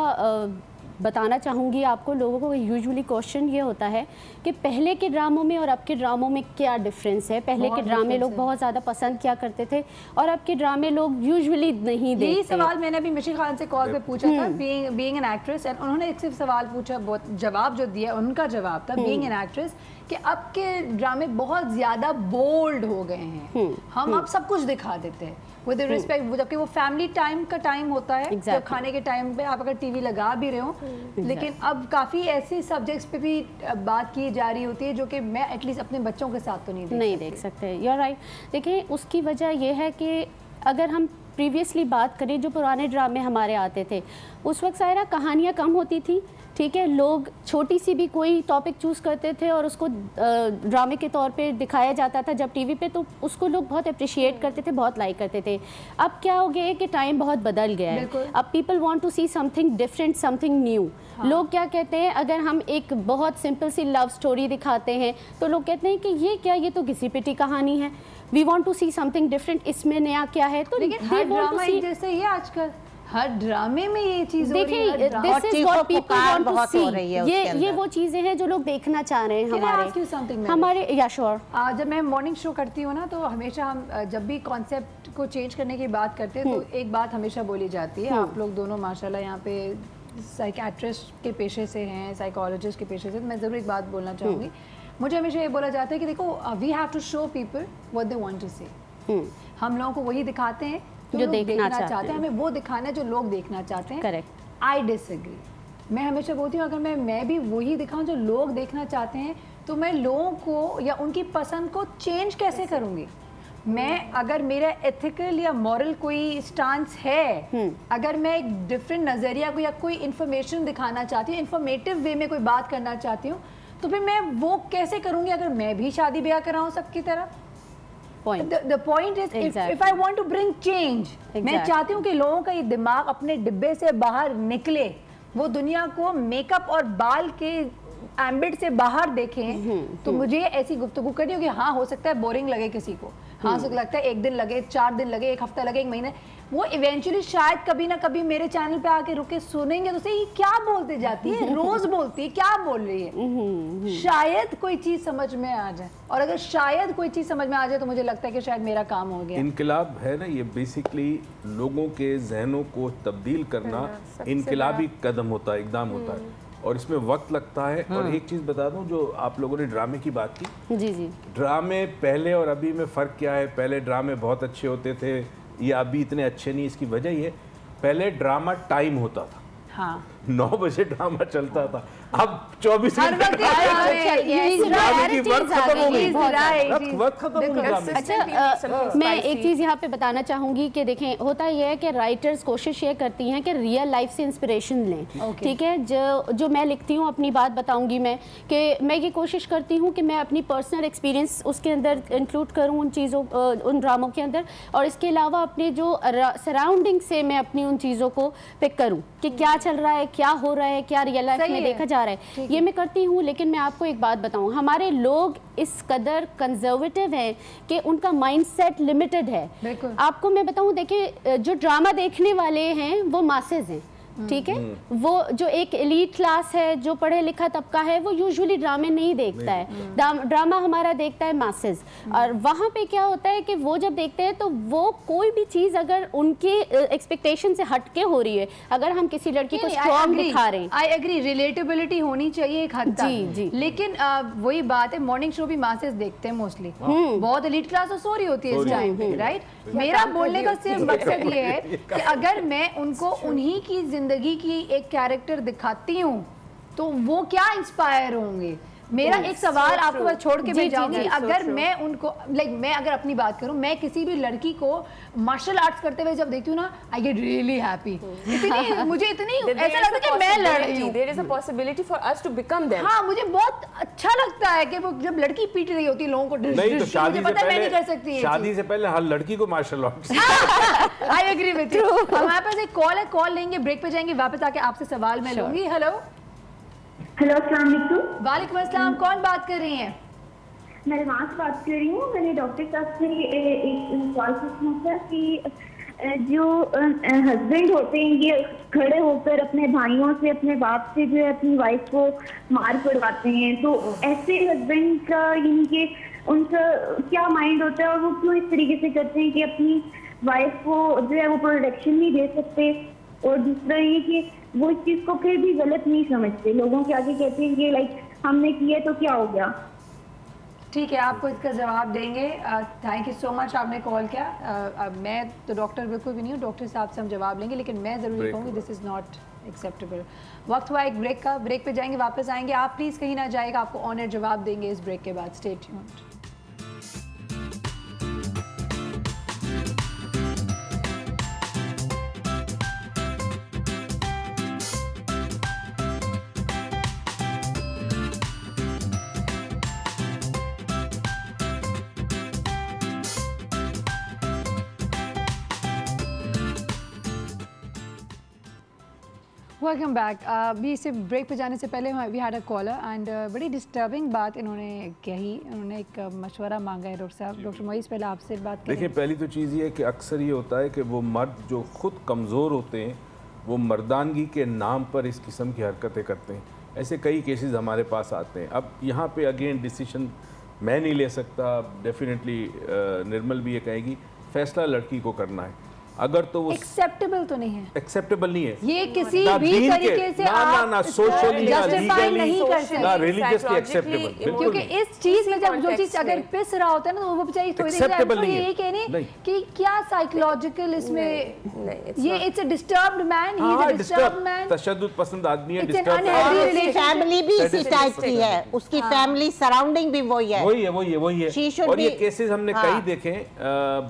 बताना चाहूँगी आपको, लोगों को यूजुअली क्वेश्चन ये होता है कि पहले के ड्रामों में और अब के ड्रामों में क्या डिफरेंस है। पहले के ड्रामे लोग बहुत ज़्यादा पसंद किया करते थे और अब के ड्रामे लोग यूजुअली नहीं देखते।
यही सवाल मैंने अभी मिशी खान से कॉल पे पूछा था, बीइंग एन एक्ट्रेस, एंड उन्होंने एक सिर्फ सवाल पूछा, जवाब जो दिया उनका जवाब था बीइंग एन एक्ट्रेस कि अब के ड्रामे बहुत ज़्यादा बोल्ड हो गए हैं। हम अब सब कुछ दिखा देते हैं विद रिस्पेक्ट, जबकि वो फैमिली टाइम का टाइम होता है। जब खाने के टाइम पे आप अगर टीवी लगा भी रहे हो, लेकिन अब काफ़ी ऐसे सब्जेक्ट्स पे भी बात की जा रही होती है जो कि मैं एटलीस्ट अपने बच्चों के साथ तो नहीं देख सकते।
You are right. देखिए, उसकी वजह ये है कि अगर हम प्रीवियसली बात करें, जो पुराने ड्रामे हमारे आते थे उस वक्त सारा कहानियाँ कम होती थी, ठीक है। लोग छोटी सी भी कोई टॉपिक चूज़ करते थे और उसको ड्रामे के तौर पे दिखाया जाता था जब टीवी पे, तो उसको लोग बहुत अप्रिशिएट करते थे, बहुत लाइक करते थे। अब क्या हो गया है कि टाइम बहुत बदल गया है। अब people want to see something different, something new. लोग क्या कहते हैं, अगर हम एक बहुत सिंपल सी लव स्टोरी दिखाते हैं तो लोग कहते हैं कि ये क्या, ये तो घिसी पिटी कहानी है। We want to see something different, इसमें नया क्या है। तो
लेकिन हर ड्रामा एक जैसे ही है आजकल, हर ड्रामे में ये चीज
देखिए, this is what people want to see. ये वो चीजें हैं जो लोग देखना चाह रहे हैं हमारे या श्योर।
जब मैं मॉर्निंग शो करती हूँ ना, तो हमेशा हम जब भी कॉन्सेप्ट को चेंज करने की बात करते हैं तो एक बात हमेशा बोली जाती है, आप लोग दोनों माशाल्लाह यहाँ पे साइकियाट्रिस्ट के पेशे से हैं, साइकोलॉजिस्ट के पेशे से, तो मैं ज़रूर एक बात बोलना चाहूँगी। मुझे हमेशा ये बोला जाता है कि देखो, we have to show people what they want to see. हम लोगों को वही दिखाते हैं जो देखना चाहते हैं, हमें वो दिखाना है जो लोग देखना चाहते हैं।
करेक्ट।
I disagree. मैं हमेशा बोलती हूँ, अगर मैं भी वही दिखाऊँ जो लोग देखना चाहते हैं, तो मैं लोगों को या उनकी पसंद को चेंज कैसे करूँगी? मैं अगर मेरा एथिकल या मॉरल कोई स्टांस है, अगर मैं एक डिफरेंट नज़रिया को या कोई इन्फॉर्मेशन दिखाना चाहती हूँ, इन्फॉर्मेटिव वे में कोई बात करना चाहती हूँ, तो फिर मैं वो कैसे करूँगी अगर मैं भी शादी ब्याह कराऊँ सबकी तरह? The point is, if I want to bring change, मैं चाहती हूँ कि लोगों का ये दिमाग अपने डिब्बे से बाहर निकले, वो दुनिया को मेकअप और बाल के एम्बिट से बाहर देखें। तो मुझे ऐसी गुफ्तगू करनी होगी। हाँ, हो सकता है बोरिंग लगे किसी को, हाँ हो लगता है 1 दिन लगे, 4 दिन लगे, 1 हफ्ता लगे, 1 महीने, वो इवेंचुअली शायद कभी ना कभी मेरे चैनल पे आके रुके सुनेंगे तो ये क्या बोलते जाती है, रोज बोलती है, क्या बोल रही है। शायद कोई चीज समझ में आ जाए, और अगर शायद कोई चीज समझ में आ जाए तो मुझे लगता है कि शायद मेरा काम हो गया।
इनकलाब है ना, ये बेसिकली लोगों के जहनों को तब्दील करना इनकलाबी कदम होता है, इकदाम होता है, और इसमें वक्त लगता है। और एक चीज़ बता दूं, जो आप लोगों ने ड्रामे की बात की,
जी,
ड्रामे पहले और अभी में फ़र्क क्या है? पहले ड्रामे बहुत अच्छे होते थे, ये अभी इतने अच्छे नहीं। इसकी वजह ये, पहले ड्रामा टाइम होता था, हाँ 9 बजे ड्रामा चलता था, अब 24 घंटे।
अच्छा, मैं एक चीज़ यहाँ पे बताना चाहूँगी कि देखें, होता यह है कि राइटर्स कोशिश ये करती हैं कि रियल लाइफ से इंस्पिरेशन लें। ठीक है, जो मैं लिखती हूँ, अपनी बात बताऊँगी मैं, कि मैं ये कोशिश करती हूँ कि मैं अपनी पर्सनल एक्सपीरियंस उसके अंदर इंक्लूड करूँ, उन चीज़ों, उन ड्रामों के अंदर, और इसके अलावा अपने जो सराउंडिंग से मैं अपनी उन चीज़ों को पिक करूँ कि क्या चल रहा है, क्या हो रहा है, क्या रियल लाइफ में देखा जा रहा है, ये मैं करती हूँ। लेकिन मैं आपको एक बात बताऊँ, हमारे लोग इस कदर कंजर्वेटिव हैं कि उनका माइंडसेट लिमिटेड है। आपको मैं बताऊँ, देखिए, जो ड्रामा देखने वाले हैं वो मासेस हैं, ठीक है, वो जो एक एलीट क्लास है, जो पढ़े लिखा तबका है, वो यूजुअली ड्रामे नहीं देखता है। ड्रामा हमारा देखता है मासेस। और वहाँ पे क्या होता है कि वो जब देखते हैं तो वो कोई भी चीज़ अगर उनके एक्सपेक्टेशन से हटके हो रही है, अगर हम किसी लड़की को स्ट्रॉन्ग दिखा रहे हैं,
आई एग्री, रिलेटेबिलिटी होनी चाहिए एक हद तक। जी। लेकिन वही बात है, मॉर्निंग शो भी मासेस देखते हैं मोस्टली, बहुत एलीट क्लास तो सो रही होती है इस टाइम पे, राइट। मेरा बोलने का सिर्फ मकसद ये है कि अगर मैं उनको उन्हीं की जिंदगी की एक कैरेक्टर दिखाती हूँ तो वो क्या इंस्पायर होंगे। मेरा एक सवाल आपको बस छोड़ के मैं जाऊंगी, अगर मैं उनको मैं अगर अपनी बात करूं, मैं किसी भी लड़की को मार्शल आर्ट्स करते हुए जब देखती हूँ ना, आई गेट रियली हैप्पी। मुझे इतनी ऐसा लगता है कि मैं लड़ रही हूँ।
There is a possibility for us to become them.
हाँ, मुझे बहुत अच्छा लगता है कि वो जब लड़की पीट रही होती है लोगों को,
नहीं तो शादी से पहले,
नहीं कर सकती,
शादी से पहले हर लड़की को martial arts.
I agree with you. हमारे पास एक कॉल है, कॉल लेंगे, ब्रेक पे जाएंगे, वापस आके आपसे सवाल मैं लूंगी। हेलो
अस्सलाम वालेकुम।
वालेकुम अस्सलाम, कौन बात कर रही हैं?
मैं रिवाज बात कर रही हूँ। मैंने डॉक्टर साहब से एक सवाल पूछना था कि जो हस्बैंड होते हैं, ये खड़े होकर अपने भाइयों से, अपने बाप से जो है अपनी वाइफ को मार पड़वाते हैं, तो ऐसे हस्बैंड का यानी कि उनका क्या माइंड होता है और वो क्यों इस तरीके से करते हैं कि अपनी वाइफ को जो है वो प्रोटेक्शन नहीं दे सकते। और दूसरा ये कि वो इस चीज को फिर भी गलत नहीं समझते, लोगों के आगे कहते हैं कि लाइक हमने किया तो क्या हो गया।
ठीक है, आपको इसका जवाब देंगे। थैंक यू सो मच, आपने कॉल किया। मैं तो डॉक्टर बिल्कुल भी नहीं हूँ, डॉक्टर साहब से हम जवाब लेंगे, लेकिन मैं ज़रूर कहूँगी दिस इज़ नॉट एक्सेप्टेबल। वक्त हुआ एक ब्रेक का, ब्रेक पे जाएंगे, वापस आएंगे। आप प्लीज़ कहीं ना जाएगा, आपको ऑनर जवाब देंगे इस ब्रेक के बाद। Stay tuned. Welcome back. अभी इसे ब्रेक पे जाने से पहले we had a caller and बड़ी डिस्टर्बिंग बात इन्होंने कही। उन्होंने एक मशवरा मांगा है डॉक्टर साहब। डॉक्टर मोइस, पहले आपसे बात करें।
देखिए, पहली तो चीज़ ये है कि अक्सर ये होता है कि वो मर्द जो खुद कमज़ोर होते हैं वो मर्दानगी के नाम पर इस किस्म की हरकतें करते हैं। ऐसे कई केसेस हमारे पास आते हैं। अब यहाँ पे अगेन डिसीजन मैं नहीं ले सकता, डेफिनेटली निर्मल भी ये कहेगी, फैसला लड़की को करना है। अगर तो वो
एक्सेप्टेबल तो नहीं है,
एक्सेप्टेबल नहीं है
ये किसी भी तरीके से
ना सोशली ना लीगली
नहीं कर सकते,
ना रिलीजियसली एक्सेप्टेबल,
क्योंकि इस चीज में जब जो चीज अगर पिस रहा होता है ना तो वो बेचारी थोड़ी देर ये कहने कि क्या साइकोलॉजिकल इसमें ये it's a disturbed man, he is a disturbed man,
तशद्दुद पसंद आदमी है,
डिस्टर्ब्ड फैमिली भी इसी टाइप की है, उसकी फैमिली सराउंडिंग भी वही है।
और ये केसेस हमने कई देखे,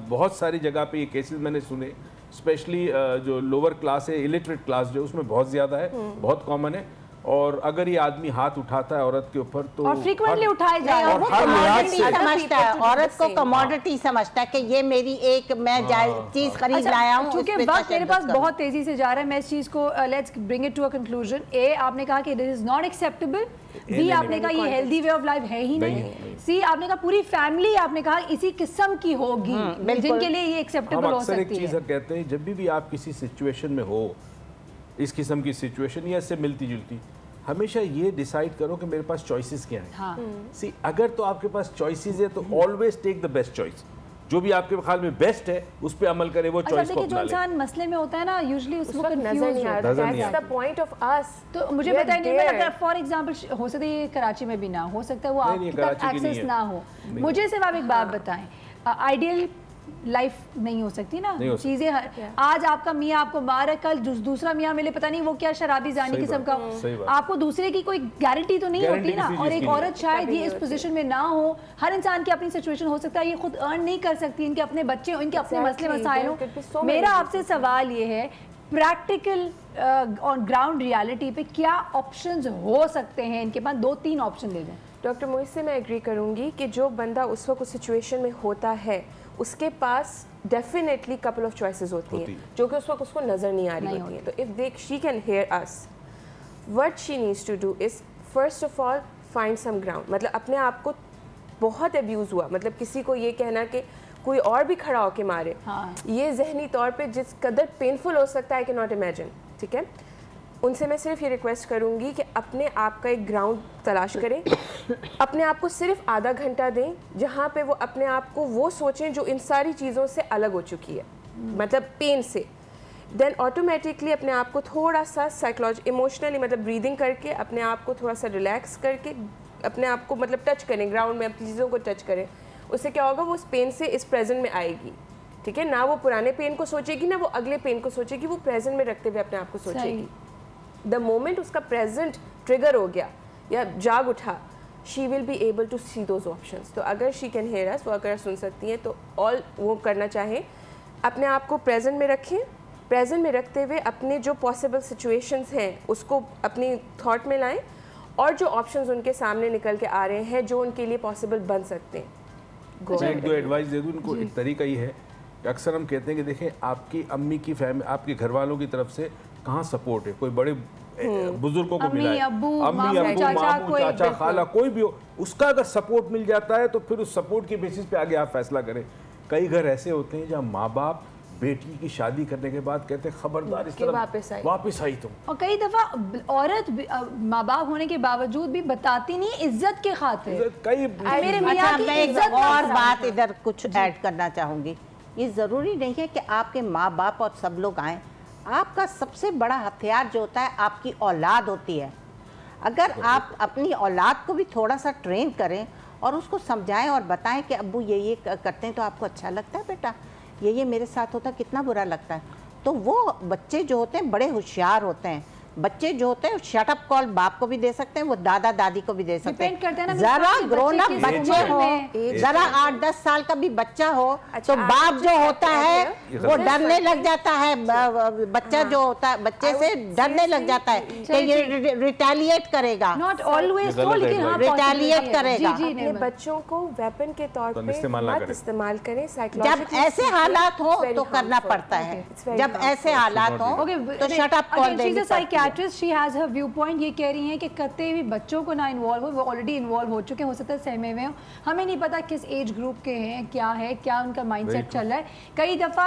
बहुत सारी जगह पे ये केसेस मैंने सुने, स्पेशली जो लोअर क्लास है, इलिटरेट क्लास जो उसमें बहुत ज्यादा है, बहुत कॉमन है। और अगर ये आदमी हाथ उठाता है औरत के ऊपर तो
और फ्रीक्वेंटली उठाए जा रहा है,
वो कमोडिटी समझता है, औरत को कमोडिटी समझता है कि ये मेरी एक मैं चीज खरीद लाया हूं।
क्योंकि वक्त मेरे पास बहुत तेजी से जा रहा है, मैं इस चीज को let's bring it to a conclusion. A, आपने कहा कि this is not acceptable. B, आपने कहा ये हेल्दी वे ऑफ लाइफ है ही नहीं। सी, आपने कहा पूरी फैमिली आपने कहा इसी किस्म की होगी जिनके लिए ये एक्सेप्टेबल हो सकती है।
एक चीज कहते हैं, जब भी आप किसी सिचुएशन में हो, इस किस्म की सिचुएशन या इससे मिलती जुलती, हमेशा ये डिसाइड करो कि मेरे पास चॉइसेस क्या हैं। सी, अगर तो आपके पास चॉइसेस है तो always take the best choice, जो भी आपके ख्याल में बेस्ट है उस पे अमल करे, वो चॉइस को अपना ले।
जो इंसान मसले में होता है ना, यूजुअली उसको कंफ्यूज
नहीं आता, that's the point of us.
तो मुझे पता नहीं, अगर फॉर एग्जांपल हो सकता है ये कराची में भी ना हो सकता है, वो आपके तक एक्सेस ना हो। मुझे सिर्फ आप एक बात बताएं, आइडियल लाइफ नहीं हो सकती ना चीजें। आज आपका मियाँ आपको मार है, कल दूसरा मियाँ मिले, पता नहीं वो क्या शराबी जानी किस्म का, आपको दूसरे की कोई गारंटी तो नहीं होती ना। और एक औरत शायद ये इस पोजीशन में ना हो, हर इंसान की अपनी सिचुएशन हो सकता है, ये खुद अर्न नहीं कर सकती, इनके अपने बच्चे हो, इनके अपने मसले मसाइल हो। मेरा आपसे सवाल ये है, प्रैक्टिकल ऑन ग्राउंड रियलिटी पे क्या ऑप्शंस हो सकते हैं इनके पास? 2-3 ऑप्शन दे दें।
डॉक्टर मोइज से मैं एग्री करूंगी कि जो बंदा उस वक्त उस सिचुएशन में होता है उसके पास डेफिनेटली कपल ऑफ चॉइसेस होती हैं जो कि उस वक्त उसको नज़र नहीं आ रही होती हैं। तो if she can hear us, what she needs to do is first of all find some ground. मतलब अपने आप को बहुत अब्यूज़ हुआ, मतलब किसी को ये कहना कि कोई और भी खड़ा होके मारे, ये जहनी तौर पे जिस कदर पेनफुल हो सकता है, आई कैन नॉट इमेजिन। ठीक है, उनसे मैं सिर्फ ये रिक्वेस्ट करूंगी कि अपने आप का एक ग्राउंड तलाश करें, अपने आप को सिर्फ आधा घंटा दें जहाँ पे वो अपने आप को वो सोचें जो इन सारी चीज़ों से अलग हो चुकी है, मतलब पेन से। देन ऑटोमेटिकली अपने आप को थोड़ा सा इमोशनली मतलब ब्रीदिंग करके अपने आप को थोड़ा सा रिलैक्स करके अपने आप को मतलब टच करें, ग्राउंड में अपनी चीज़ों को टच करें। उससे क्या होगा, वो उस पेन से इस प्रेजेंट में आएगी। ठीक है ना, वो पुराने पेन को सोचेगी ना वो अगले पेन को सोचेगी, वो प्रेजेंट में रखते हुए अपने आप को सोचेगी। द मोमेंट उसका प्रेजेंट ट्रिगर हो गया या जाग उठा, she will be able to see those options. तो अगर शी कैन हेयर अस, वो अगर सुन सकती हैं तो ऑल वो करना चाहें, अपने आप को प्रेजेंट में रखें, प्रेजेंट में रखते हुए अपने जो पॉसिबल सिचुएशंस हैं उसको अपनी थॉट में लाएं और जो ऑप्शंस उनके सामने निकल के आ रहे हैं जो उनके लिए पॉसिबल बन सकते हैं।
मैं एक दो एडवाइस दे दूँ उनको। एक तरीका ही है कि अक्सर हम कहते हैं कि देखें आपकी अम्मी की फैमिली, आपके घर वालों की तरफ से कहाँ सपोर्ट है, कोई बड़े बुजुर्गों को मिला है, अम्मी अब्बू मामू चाचा खाला कोई भी हो, उसका अगर सपोर्ट मिल जाता है तो फिर उस सपोर्ट के बेसिस पे आगे आप फैसला करें। कई घर ऐसे होते हैं जहाँ माँ बाप बेटी की शादी करने के बाद कहते हैं खबरदार इस तरह वापस आई तुम,
और कई दफा औरत माँ बाप होने के बावजूद भी बताती नहीं इज्जत के खातिर।
कई
मेरे मियां की इज्जत।
और बात इधर कुछ ऐड करना चाहूँगी, ये ज़रूरी नहीं है कि आपके माँ बाप और सब लोग आएँ। आपका सबसे बड़ा हथियार जो होता है आपकी औलाद होती है। अगर आप अपनी औलाद को भी थोड़ा सा ट्रेन करें और उसको समझाएं और बताएं कि अब्बू ये करते हैं तो आपको अच्छा लगता है, बेटा ये मेरे साथ होता है कितना बुरा लगता है, तो वो बच्चे जो होते हैं बड़े होशियार होते हैं। बच्चे जो होते हैं शट अप कॉल बाप को भी दे सकते हैं, वो दादा दादी को भी दे सकते हैं। जरा ग्रोन अप बच्चे हो, जरा 8-10 साल का भी बच्चा हो तो बाप जो होता है वो डरने लग जाता है, बच्चा जो होता है बच्चे से डरने लग जाता है कि ये रिटेलिएट करेगा,
नॉट ऑलवेज तो, लेकिन
रिटेलिएट करेगा।
अपने बच्चों को वेपन के तौर पे मत इस्तेमाल करें।
जब ऐसे हालात हो तो करना पड़ता है, जब ऐसे हालात हो तो शट अप कॉल देनी।
Psychiatrist she has her view point, ये कह रही हैं कि कतई भी बच्चों को ना इन्वॉल्व हो, वो ऑलरेडी इन्वॉल्व हो चुके हैं, हो सकता है सहमे हुए हो, हमें नहीं पता किस एज ग्रुप के हैं, क्या उनका माइंडसेट चल रहा है। कई दफ़ा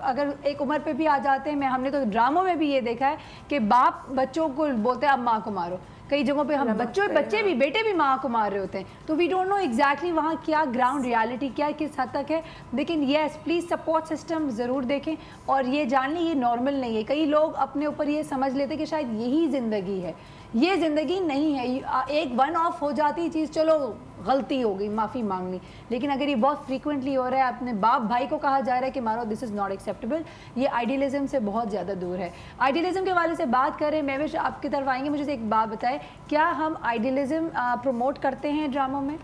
अगर एक उम्र पे भी आ जाते हैं, हमने तो ड्रामों में भी ये देखा है कि बाप बच्चों को बोलते हैं अब माँ को मारो, कई जगहों पे हम बच्चे भी बेटे भी माँ को मार रहे होते हैं। तो वी डोंट नो एग्जैक्टली वहाँ क्या ग्राउंड रियलिटी क्या है, किस हद तक है, लेकिन येस प्लीज़ सपोर्ट सिस्टम ज़रूर देखें और ये जान लें ये नॉर्मल नहीं है। कई लोग अपने ऊपर ये समझ लेते कि शायद यही ज़िंदगी है, ये ज़िंदगी नहीं है। एक वन ऑफ हो जाती चीज़, चलो गलती हो गई माफ़ी मांगनी, लेकिन अगर ये बहुत फ्रीक्वेंटली हो रहा है, अपने बाप भाई को कहा जा रहा है कि मारो, दिस इज़ नॉट एक्सेप्टेबल, ये आइडियलिज्म से बहुत ज़्यादा दूर है। आइडियलिज्म के वाले से बात करें, मैं भी आपकी तरफ आएंगे, मुझे एक बात बताएं, क्या हम आइडियलिज्म प्रमोट करते हैं ड्रामों में?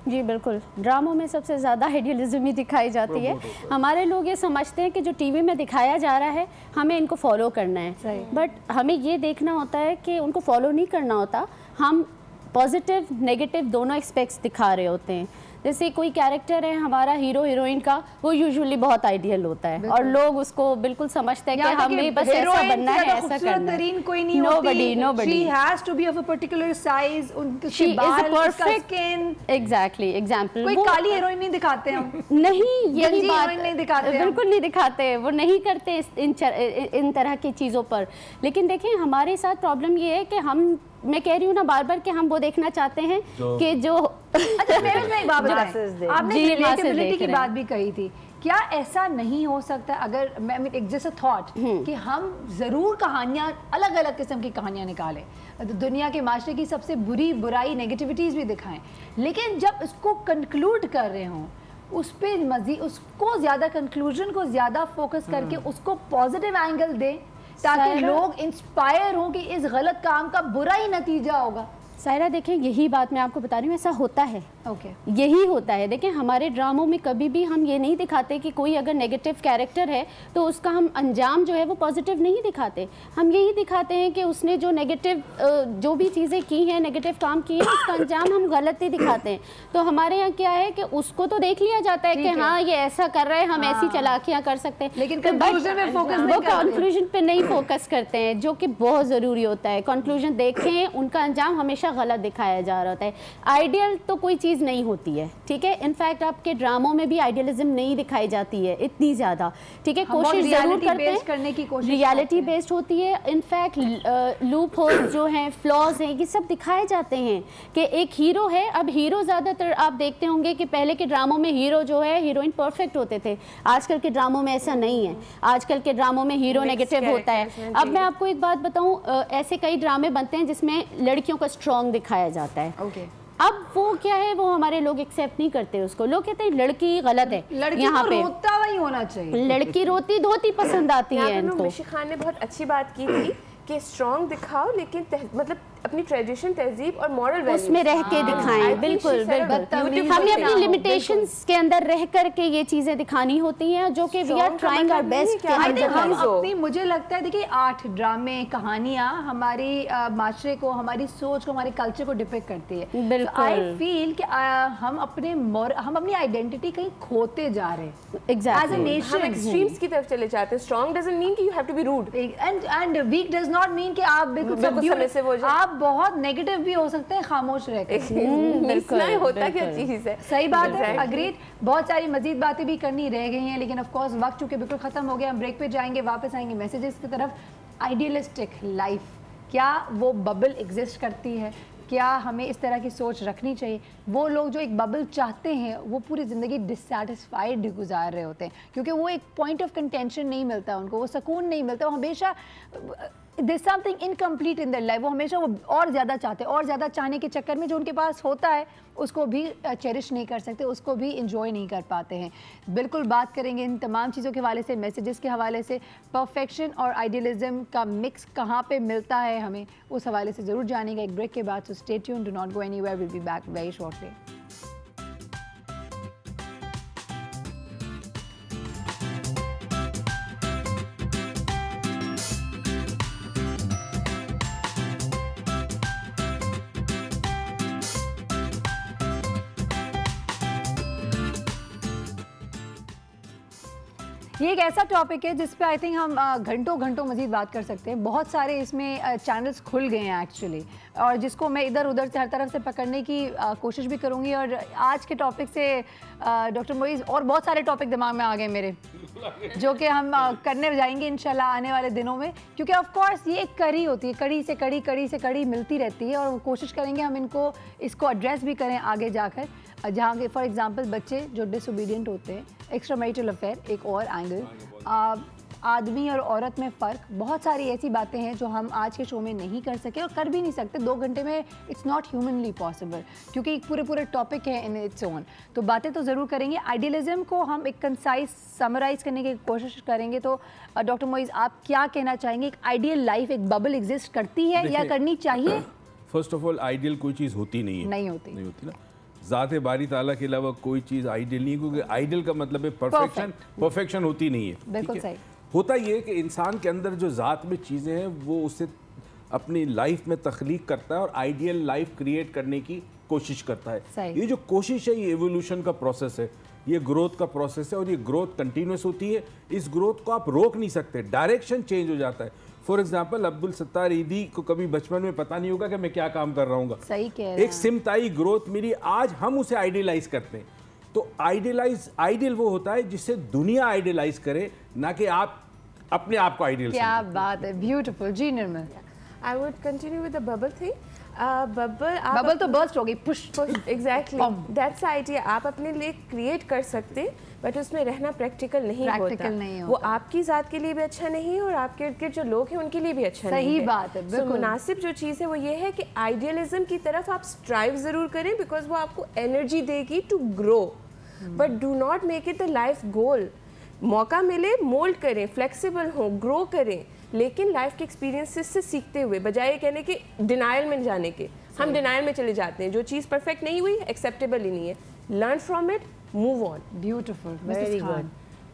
जी बिल्कुल, ड्रामों में सबसे ज़्यादा आइडियलिज्म ही दिखाई जाती है। हमारे लोग ये समझते हैं कि जो टीवी में दिखाया जा रहा है हमें इनको फॉलो करना है, बट हमें ये देखना होता है कि उनको फॉलो नहीं करना होता, हम पॉजिटिव नेगेटिव दोनों एस्पेक्ट्स दिखा रहे होते हैं। जैसे कोई कैरेक्टर है हमारा हीरो हीरोइन का, वो यूजुअली बहुत आइडियल होता है और लोग उसको बिल्कुल समझते हैं कि हमें बस ऐसा बनना है, ऐसा करना है।
कोई नहीं होती, she has to be of a particular size, उनके बाल, उसका स्किन,
एग्जैक्टली एग्जांपल।
कोई काली हीरोइन नहीं दिखाते हम,
नहीं यही बात
नहीं दिखाते,
बिल्कुल नहीं दिखाते, वो नहीं करते इन तरह की चीज़ों पर। लेकिन देखें हमारे साथ प्रॉब्लम ये है कि मैं कह रही हूँ ना बार बार कि हम वो देखना चाहते हैं कि जो
अच्छा मैं एक बात बताएं, आपने रिलेटेबिलिटी की बात भी कही थी, क्या ऐसा नहीं हो सकता अगर मैं एक जैसा थॉट कि हम ज़रूर कहानियाँ अलग अलग किस्म की कहानियाँ निकालें, दुनिया के माशरे की सबसे बुराई नेगेटिविटीज़ भी दिखाएं, लेकिन जब इसको कंक्लूड कर रहे हों उस पर मज़ीद उसको ज़्यादा कंक्लूजन को ज़्यादा फोकस करके उसको पॉजिटिव एंगल दें ताकि लोग इंस्पायर हों कि इस गलत काम का बुरा ही नतीजा होगा।
सायरा देखें यही बात मैं आपको बता रही हूँ, ऐसा होता है। यही होता है। देखें हमारे ड्रामों में कभी भी हम ये नहीं दिखाते कि कोई अगर नेगेटिव कैरेक्टर है तो उसका हम अंजाम जो है वो पॉजिटिव नहीं दिखाते, हम यही दिखाते हैं कि उसने जो नेगेटिव जो भी चीज़ें की हैं, नेगेटिव काम किए हैं, उसका अंजाम हम गलत ही दिखाते हैं। तो हमारे यहाँ क्या है कि उसको तो देख लिया जाता है कि हाँ ये ऐसा कर रहा है, हम ऐसी चालाकियाँ कर सकते हैं,
लेकिन कंक्लूजन
पे नहीं फोकस करते हैं, जो कि बहुत ज़रूरी होता है। कंक्लूजन देखें, उनका अंजाम हमेशा गलत दिखाया जा रहा होता है। आइडियल तो कोई चीज़ नहीं होती है, ठीक है। इनफैक्ट आपके ड्रामों में भी आइडियलिज्म नहीं दिखाई जाती है इतनी ज़्यादा, ठीक है। कोशिश ज़रूर करते हैं करने की कोशिश, रियलिटी बेस्ड होती है। इनफैक्ट लूप होल्स जो हैं, फ्लॉज हैं, ये सब दिखाए जाते हैं कि एक हीरो है। अब हीरो ज़्यादातर आप देखते होंगे कि पहले के ड्रामों में हीरो जो है हीरोइन परफेक्ट होते थे, आजकल के ड्रामों में ऐसा नहीं है। आजकल के ड्रामों में हीरो नेगेटिव होता है। अब मैं आपको एक बात बताऊं, ऐसे कई ड्रामे बनते हैं जिसमें लड़कियों का स्ट्रॉन्ग दिखाया जाता है। अब वो क्या है, वो हमारे लोग एक्सेप्ट नहीं करते उसको। लोग कहते हैं लड़की गलत है,
लड़की यहाँ पे रोता वही होना चाहिए,
लड़की रोती धोती पसंद आती है इनको।
मिशी खान ने बहुत अच्छी बात की थी कि स्ट्रॉन्ग दिखाओ लेकिन मतलब अपनी ट्रेडिशन, तहजीब और मॉरल वैल्यूज
उसमें रह के दिखाएं। बिल्कुल बिल्कुल, हमें अपनी लिमिटेशंस के अंदर रह करके ये चीजें दिखानी होती हैं, जो कि we are trying our best.
हम अपनी, मुझे लगता है देखिए 8 ड्रामे कहानियां हमारी माशरे को, हमारी सोच को, हमारे कल्चर को डिपिक्ट करती है।
बिल्कुल
आई फील कि हम अपनी आइडेंटिटी कहीं खोते जा रहे हैं।
एग्जैक्टली, हम एक्सट्रीम्स की तरफ चले जाते हैं। स्ट्रॉन्ग डजंट मीन कि you have to be rude,
and weak does not mean कि आप बिल्कुल सबमिसिव हो जाए। आप बहुत नेगेटिव भी हो सकते हैं खामोश रहकर।
बिल्कुल होता क्या चीज है,
सही बात है, अग्रीड। बहुत सारी मजीद बातें भी करनी रह गई हैं, लेकिन ऑफ कोर्स वक्त चूंकि बिल्कुल खत्म हो गया। हम ब्रेक पे जाएंगे, वापस आएंगे मैसेजेस की तरफ। आइडियलिस्टिक लाइफ, क्या वो बबल एग्जिस्ट करती है? क्या हमें इस तरह की सोच रखनी चाहिए? वो लोग जो एक बबल चाहते हैं वो पूरी ज़िंदगी डिससेटिस्फाइड गुजार रहे होते हैं, क्योंकि वो एक पॉइंट ऑफ कंटेंशन नहीं मिलता उनको, वो सुकून नहीं मिलता, वो हमेशा there's something incomplete in their life, वो हमेशा वो और ज़्यादा चाहते हैं, और ज़्यादा चाहने के चक्कर में जो उनके पास होता है उसको भी चेरिश नहीं कर सकते, उसको भी इंजॉय नहीं कर पाते हैं। बिल्कुल बात करेंगे इन तमाम चीज़ों के हवाले से, मैसेजेस के हवाले से, परफेक्शन और आइडियलिज्म का मिक्स कहाँ पे मिलता है हमें, उस हवाले से ज़रूर जानेगा एक ब्रेक के बाद। So stay tuned, do not go anywhere, will be back very shortly. ये एक ऐसा टॉपिक है जिस पे आई थिंक हम घंटों घंटों मजीद बात कर सकते हैं। बहुत सारे इसमें चैनल्स खुल गए हैं एक्चुअली, और जिसको मैं इधर उधर से हर तरफ से पकड़ने की कोशिश भी करूँगी। और आज के टॉपिक से डॉक्टर मोइज़ और बहुत सारे टॉपिक दिमाग में आ गए मेरे, जो कि हम करने जाएंगे इंशाल्लाह आने वाले दिनों में, क्योंकि ऑफ कोर्स ये एक कड़ी होती है, कड़ी से कड़ी, कड़ी से कड़ी मिलती रहती है, और कोशिश करेंगे हम इसको एड्रेस भी करें आगे जाकर, जहाँ के फॉर एग्जांपल बच्चे जो डिसोबीडियंट होते हैं, एक्स्ट्रा मैरिटल अफेयर एक और एंगल, आदमी और औरत में फ़र्क, बहुत सारी ऐसी बातें हैं जो हम आज के शो में नहीं कर सके और कर भी नहीं सकते 2 घंटे में। इट्स नॉट ह्यूमनली पॉसिबल, क्योंकि एक पूरे टॉपिक है इन इट्स ओन। तो बातें तो ज़रूर करेंगे। आइडियलिज्म को हम एक कंसाइज समराइज़ करने की कोशिश करेंगे। तो डॉक्टर मोइज़, आप क्या कहना चाहेंगे? एक आइडियल लाइफ, एक बबल एग्जिस्ट करती है या करनी चाहिए?
फर्स्ट ऑफ ऑल आइडियल कोई चीज़ होती नहीं है, नहीं होती ना। ज़ाते बारी ताला के अलावा कोई चीज़ आइडियल नहीं है, क्योंकि आइडियल का मतलब है परफेक्शन। परफेक्शन होती नहीं है।
बिल्कुल सही।
होता ये कि इंसान के अंदर जो ज़ात में चीज़ें हैं वो उसे अपनी लाइफ में तख्लीक करता है और आइडियल लाइफ क्रिएट करने की कोशिश करता है। ये जो कोशिश है ये एवोल्यूशन का प्रोसेस है, ये ग्रोथ का प्रोसेस है, और ये ग्रोथ कंटिन्यूस होती है। इस ग्रोथ को आप रोक नहीं सकते, डायरेक्शन चेंज हो जाता है। फॉर एग्जाम्पल अब्दुल सत्तार ईदी को कभी बचपन में पता नहीं होगा कि मैं क्या काम कर रहा हूँ।
सही कह रहे हैं।
एक सिमताई ग्रोथ मिली, आज हम उसे आइडियलाइज करते हैं। तो आइडियल वो होता है जिससे दुनिया आइडियलाइज करे, ना कि आप अपने आप को आइडियल।
क्या बात है, ब्यूटीफुल। जी Nirmal,
I would continue with the bubble thing.
Bubble तो बर्स्ट हो गई, पुश
एग्जैक्टली, दैट्स आइडिया। आप अपने लिए क्रिएट कर सकते, बट उसमें रहना प्रैक्टिकल नहीं होता। वो आपकी ज़ात के लिए भी अच्छा नहीं है और आपके इर्द गिर्द जो लोग हैं उनके लिए भी अच्छा नहीं है।
सही बात है, बिल्कुल।
मुनासिब जो चीज़ है वो ये है कि आइडियलिज्म की तरफ आप स्ट्राइव ज़रूर करें, बिकॉज वो आपको एनर्जी देगी to grow, but do not make it the life goal. मौका मिले मोल्ड करें, फ्लेक्सिबल हों, ग्रो करें, लेकिन लाइफ के एक्सपीरियंसेस से सीखते हुए, बजाय कहने के डिनायल में जाने के। हम डिनायल में चले जाते हैं, जो चीज़ परफेक्ट नहीं हुई एक्सेप्टेबल ही नहीं है। Learn from it, move on.
Beautiful,
very good.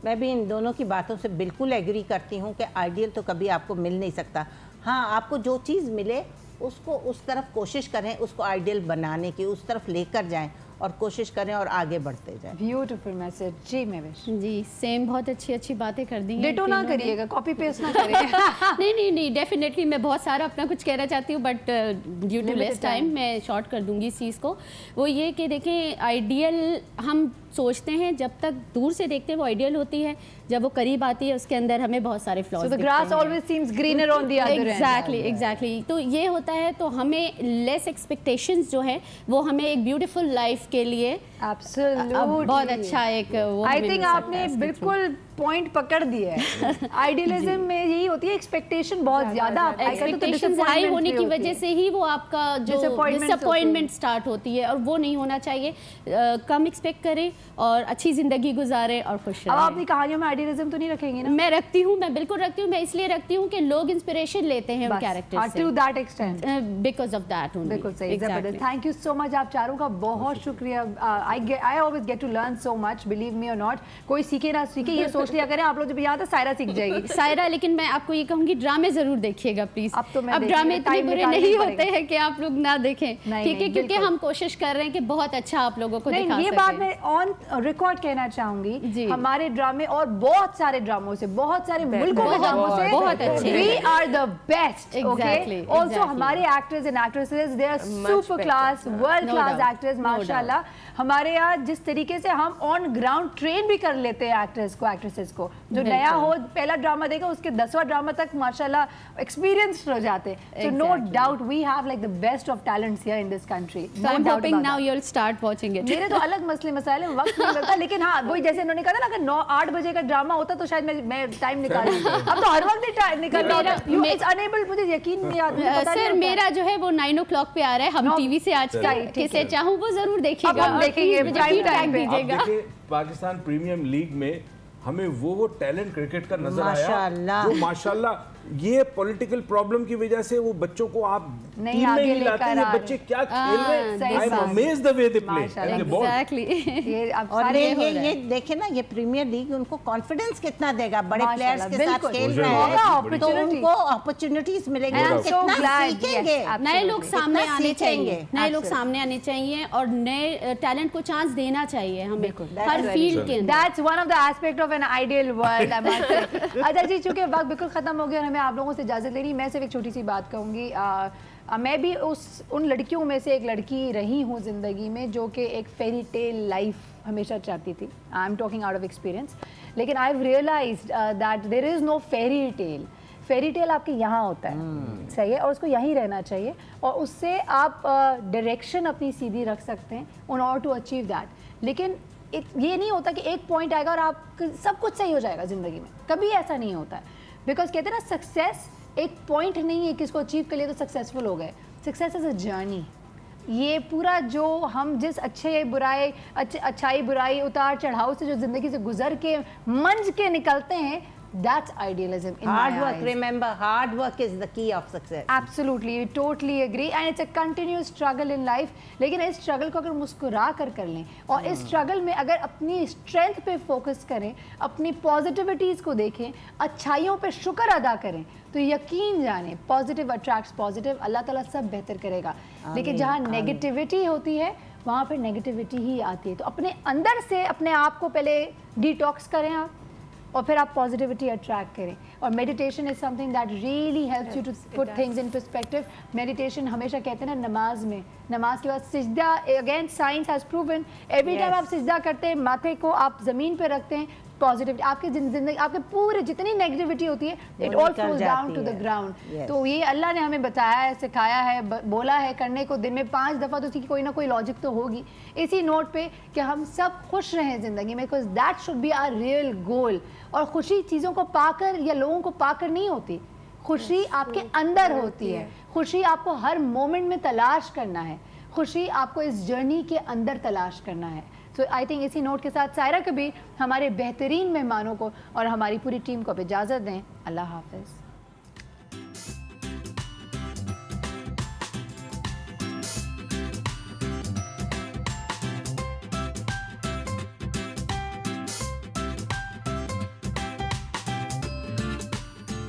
मैं भी इन दोनों की बातों से बिल्कुल एग्री करती हूँ कि आइडियल तो कभी आपको मिल नहीं सकता। हाँ, आपको जो चीज़ मिले उसको उस तरफ कोशिश करें, उसको आइडियल बनाने की, उस तरफ लेकर जाएं और कोशिश करें और आगे बढ़ते जाएं।
Beautiful message. जी मैविश
जी, सेम बहुत अच्छी बातें कर दी हैं।
डिटो ना करिएगा, कॉपी पेस्ट ना करिएगा।
नहीं, डेफिनेटली मैं बहुत सारा अपना कुछ कहना चाहती हूँ, but due to less time मैं शॉर्ट कर दूंगी इस चीज़ को। वो ये कि देखें, आइडियल हम सोचते हैं, जब तक दूर से देखते हैं वो आइडियल होती है, जब वो करीब आती है उसके अंदर हमें बहुत सारे फ्लॉज दिखते हैं।
So the grass always seems greener on the other end.
Exactly. तो ये होता है, तो हमें लेस एक्सपेक्टेशंस जो है वो हमें एक ब्यूटीफुल लाइफ के लिए बहुत अच्छा एक वो
आई थिंक आपने बिल्कुल पॉइंट पकड़ दिया है। आइडियलिज्म में यही होती है, एक्सपेक्टेशन बहुत ज्यादा,
एक्सपेक्टेशंस हाई होने की वजह से ही वो आपका जो डिसअपॉइंटमेंट स्टार्ट होती है, और वो नहीं होना चाहिए। कम एक्सपेक्ट करें और अच्छी जिंदगी गुजारें और खुश रहें।
अब अपनी कहानियों में आइडियलिज्म तो नहीं रखेंगे ना?
मैं रखती हूँ, मैं बिल्कुल रखती हूँ। मैं इसलिए रखती हूँ कि लोग इंस्पिरेशन लेते हैं उन कैरेक्टर्स से,
to that extent,
because of that only.
बिल्कुल सही। थैंक यू सो मच, आप चारों का बहुत शुक्रिया। I always get to learn so much, believe me और नॉट। कोई सीखे ना सीखे ये सोच लिया करें आप लोग, जब यहाँ तो सायरा सीख जाएगी।
सायरा, लेकिन मैं आपको ये कहूंगी, ड्रामे जरूर देखिएगा प्लीज। अब ड्रामे इतने बुरे नहीं होते हैं कि आप लोग ना देखें, ठीक है? क्योंकि हम कोशिश कर रहे हैं कि बहुत अच्छा आप लोगों को दिखा सकें।
ये बात मैं ऑन रिकॉर्ड कहना चाहूंगी, हमारे ड्रामे और बहुत सारे ड्रामों से, बहुत सारे मुल्कों के ड्रामों से बहुत अच्छे, we are the best. Okay, also हमारे actors and actresses, they are super class, world class actors माशाल्लाह। हमारे यहाँ जिस तरीके से हम ऑन ग्राउंड ट्रेन भी कर लेते हैं एक्टर्स को, एक्ट्रेसेस को, जो नया हो पहला ड्रामा देगा उसके 10वां ड्रामा तक माशाल्लाह एक्सपीरियंस्ड हो जाते हैं। So no doubt we have like the best of talents here in this country.
So I am hoping now you will start watching it.
मेरे तो अलग मसले मसाइल में वक्त नहीं मिलता, लेकिन हाँ वही जैसे उन्होंने कहा ना, अगर 9-8 बजे का ड्रामा होता तो शायद मैं टाइम निकाल अब तो हर वक्त टाइम निकाल अनेबल, मुझे यकीन नहीं आता।
सर मेरा जो है वो 9 o'clock पे आ रहा है, हम टीवी से आज किसे चाहूँ वो जरूर देखिएगा,
देखेंगे। पाकिस्तान प्रीमियम लीग में हमें वो टैलेंट क्रिकेट का नजर आया जो माशाल्लाह ये पॉलिटिकल प्रॉब्लम की वजह से वो बच्चों को आप टीम में ही लाते हैं। बच्चे क्या खेल रहे हैं, I am amazed the way they play.
Exactly. और ये देखे ना, ये प्रीमियर लीग उनको कॉन्फिडेंस कितना देगा, बड़े प्लेयर्स के साथ खेल रहे हैं तो उनको अपॉर्चुनिटीज मिलेंगी, कितना सीखेंगे।
नए लोग सामने आने चाहिए, नए लोग सामने आने चाहिए और नए टैलेंट को चांस देना चाहिए हमें हर फील्ड के।
That's one of the aspect of an ideal world. अच्छा जी, चूंकि वक्त बिल्कुल खत्म हो गया और हमें आप लोगों से इजाजत लेनी, मैं सिर्फ एक छोटी सी बात कहूँगी। मैं भी उन लड़कियों में से एक लड़की रही हूँ ज़िंदगी में जो कि एक फेरी टेल लाइफ हमेशा चाहती थी। I am talking out of experience. लेकिन I have realized that there is no fairy tale. Fairy tale आपके यहाँ होता है, सही है, और उसको यहीं रहना चाहिए और उससे आप डायरेक्शन अपनी सीधी रख सकते हैं in order to achieve that. लेकिन ये नहीं होता कि एक पॉइंट आएगा और आप सब कुछ सही हो जाएगा ज़िंदगी में, कभी ऐसा नहीं होता है। बिकॉज कहते हैं ना, सक्सेस एक पॉइंट नहीं है कि इसको अचीव कर लिया तो सक्सेसफुल हो गए। Success is a journey. ये पूरा जो हम जिस अच्छाई बुराई उतार चढ़ाव से जो ज़िंदगी से गुजर के मंझ के निकलते हैं, that's idealism in
hard
my
work
eyes.
Remember, hard work is the key of success.
Absolutely, we totally agree and it's a continuous struggle in life. लेकिन इस स्ट्रगल को अगर मुस्कुरा कर लें और इस स्ट्रगल में अगर अपनी स्ट्रेंथ पे फोकस करें, अपनी पॉजिटिविटीज़ को देखें, अच्छाइयों पे शुक्र अदा करें, तो यकीन जाने पॉजिटिव अट्रैक्ट्स पॉजिटिव, अल्लाह ताला सब बेहतर करेगा। लेकिन जहाँ नेगेटिविटी होती है वहाँ पे नेगेटिविटी ही आती है। तो अपने अंदर से अपने आप को पहले डिटॉक्स करें आप और फिर आप पॉजिटिविटी अट्रैक्ट करें। और meditation is something that really helps you to put things in perspective. Meditation हमेशा कहते हैं ना, नमाज के बाद सिजदा, again science has proven every time आप सिजदा करते हैं, माथे को आप ज़मीन पे रखते हैं, पॉजिटिविटी आपके जिंदगी, आपके पूरे जितनी नेगेटिविटी होती है, it all flows down to the ground. तो ये अल्लाह ने हमें बताया है, सिखाया है, बोला है करने को दिन में 5 दफ़ा, तो उसकी कोई ना कोई लॉजिक तो होगी। इसी नोट पे कि हम सब खुश रहें ज़िंदगी में, because that should be our real goal. और खुशी चीज़ों को पाकर या लोगों को पाकर नहीं होती, खुशी आपके अंदर होती है। खुशी आपको हर मोमेंट में तलाश करना है, खुशी आपको इस जर्नी के अंदर तलाश करना है। तो आई थिंक इसी नोट के साथ सायरा कबीर हमारे बेहतरीन मेहमानों को और हमारी पूरी टीम को अब इजाज़त दें। अल्लाह हाफ़िज़।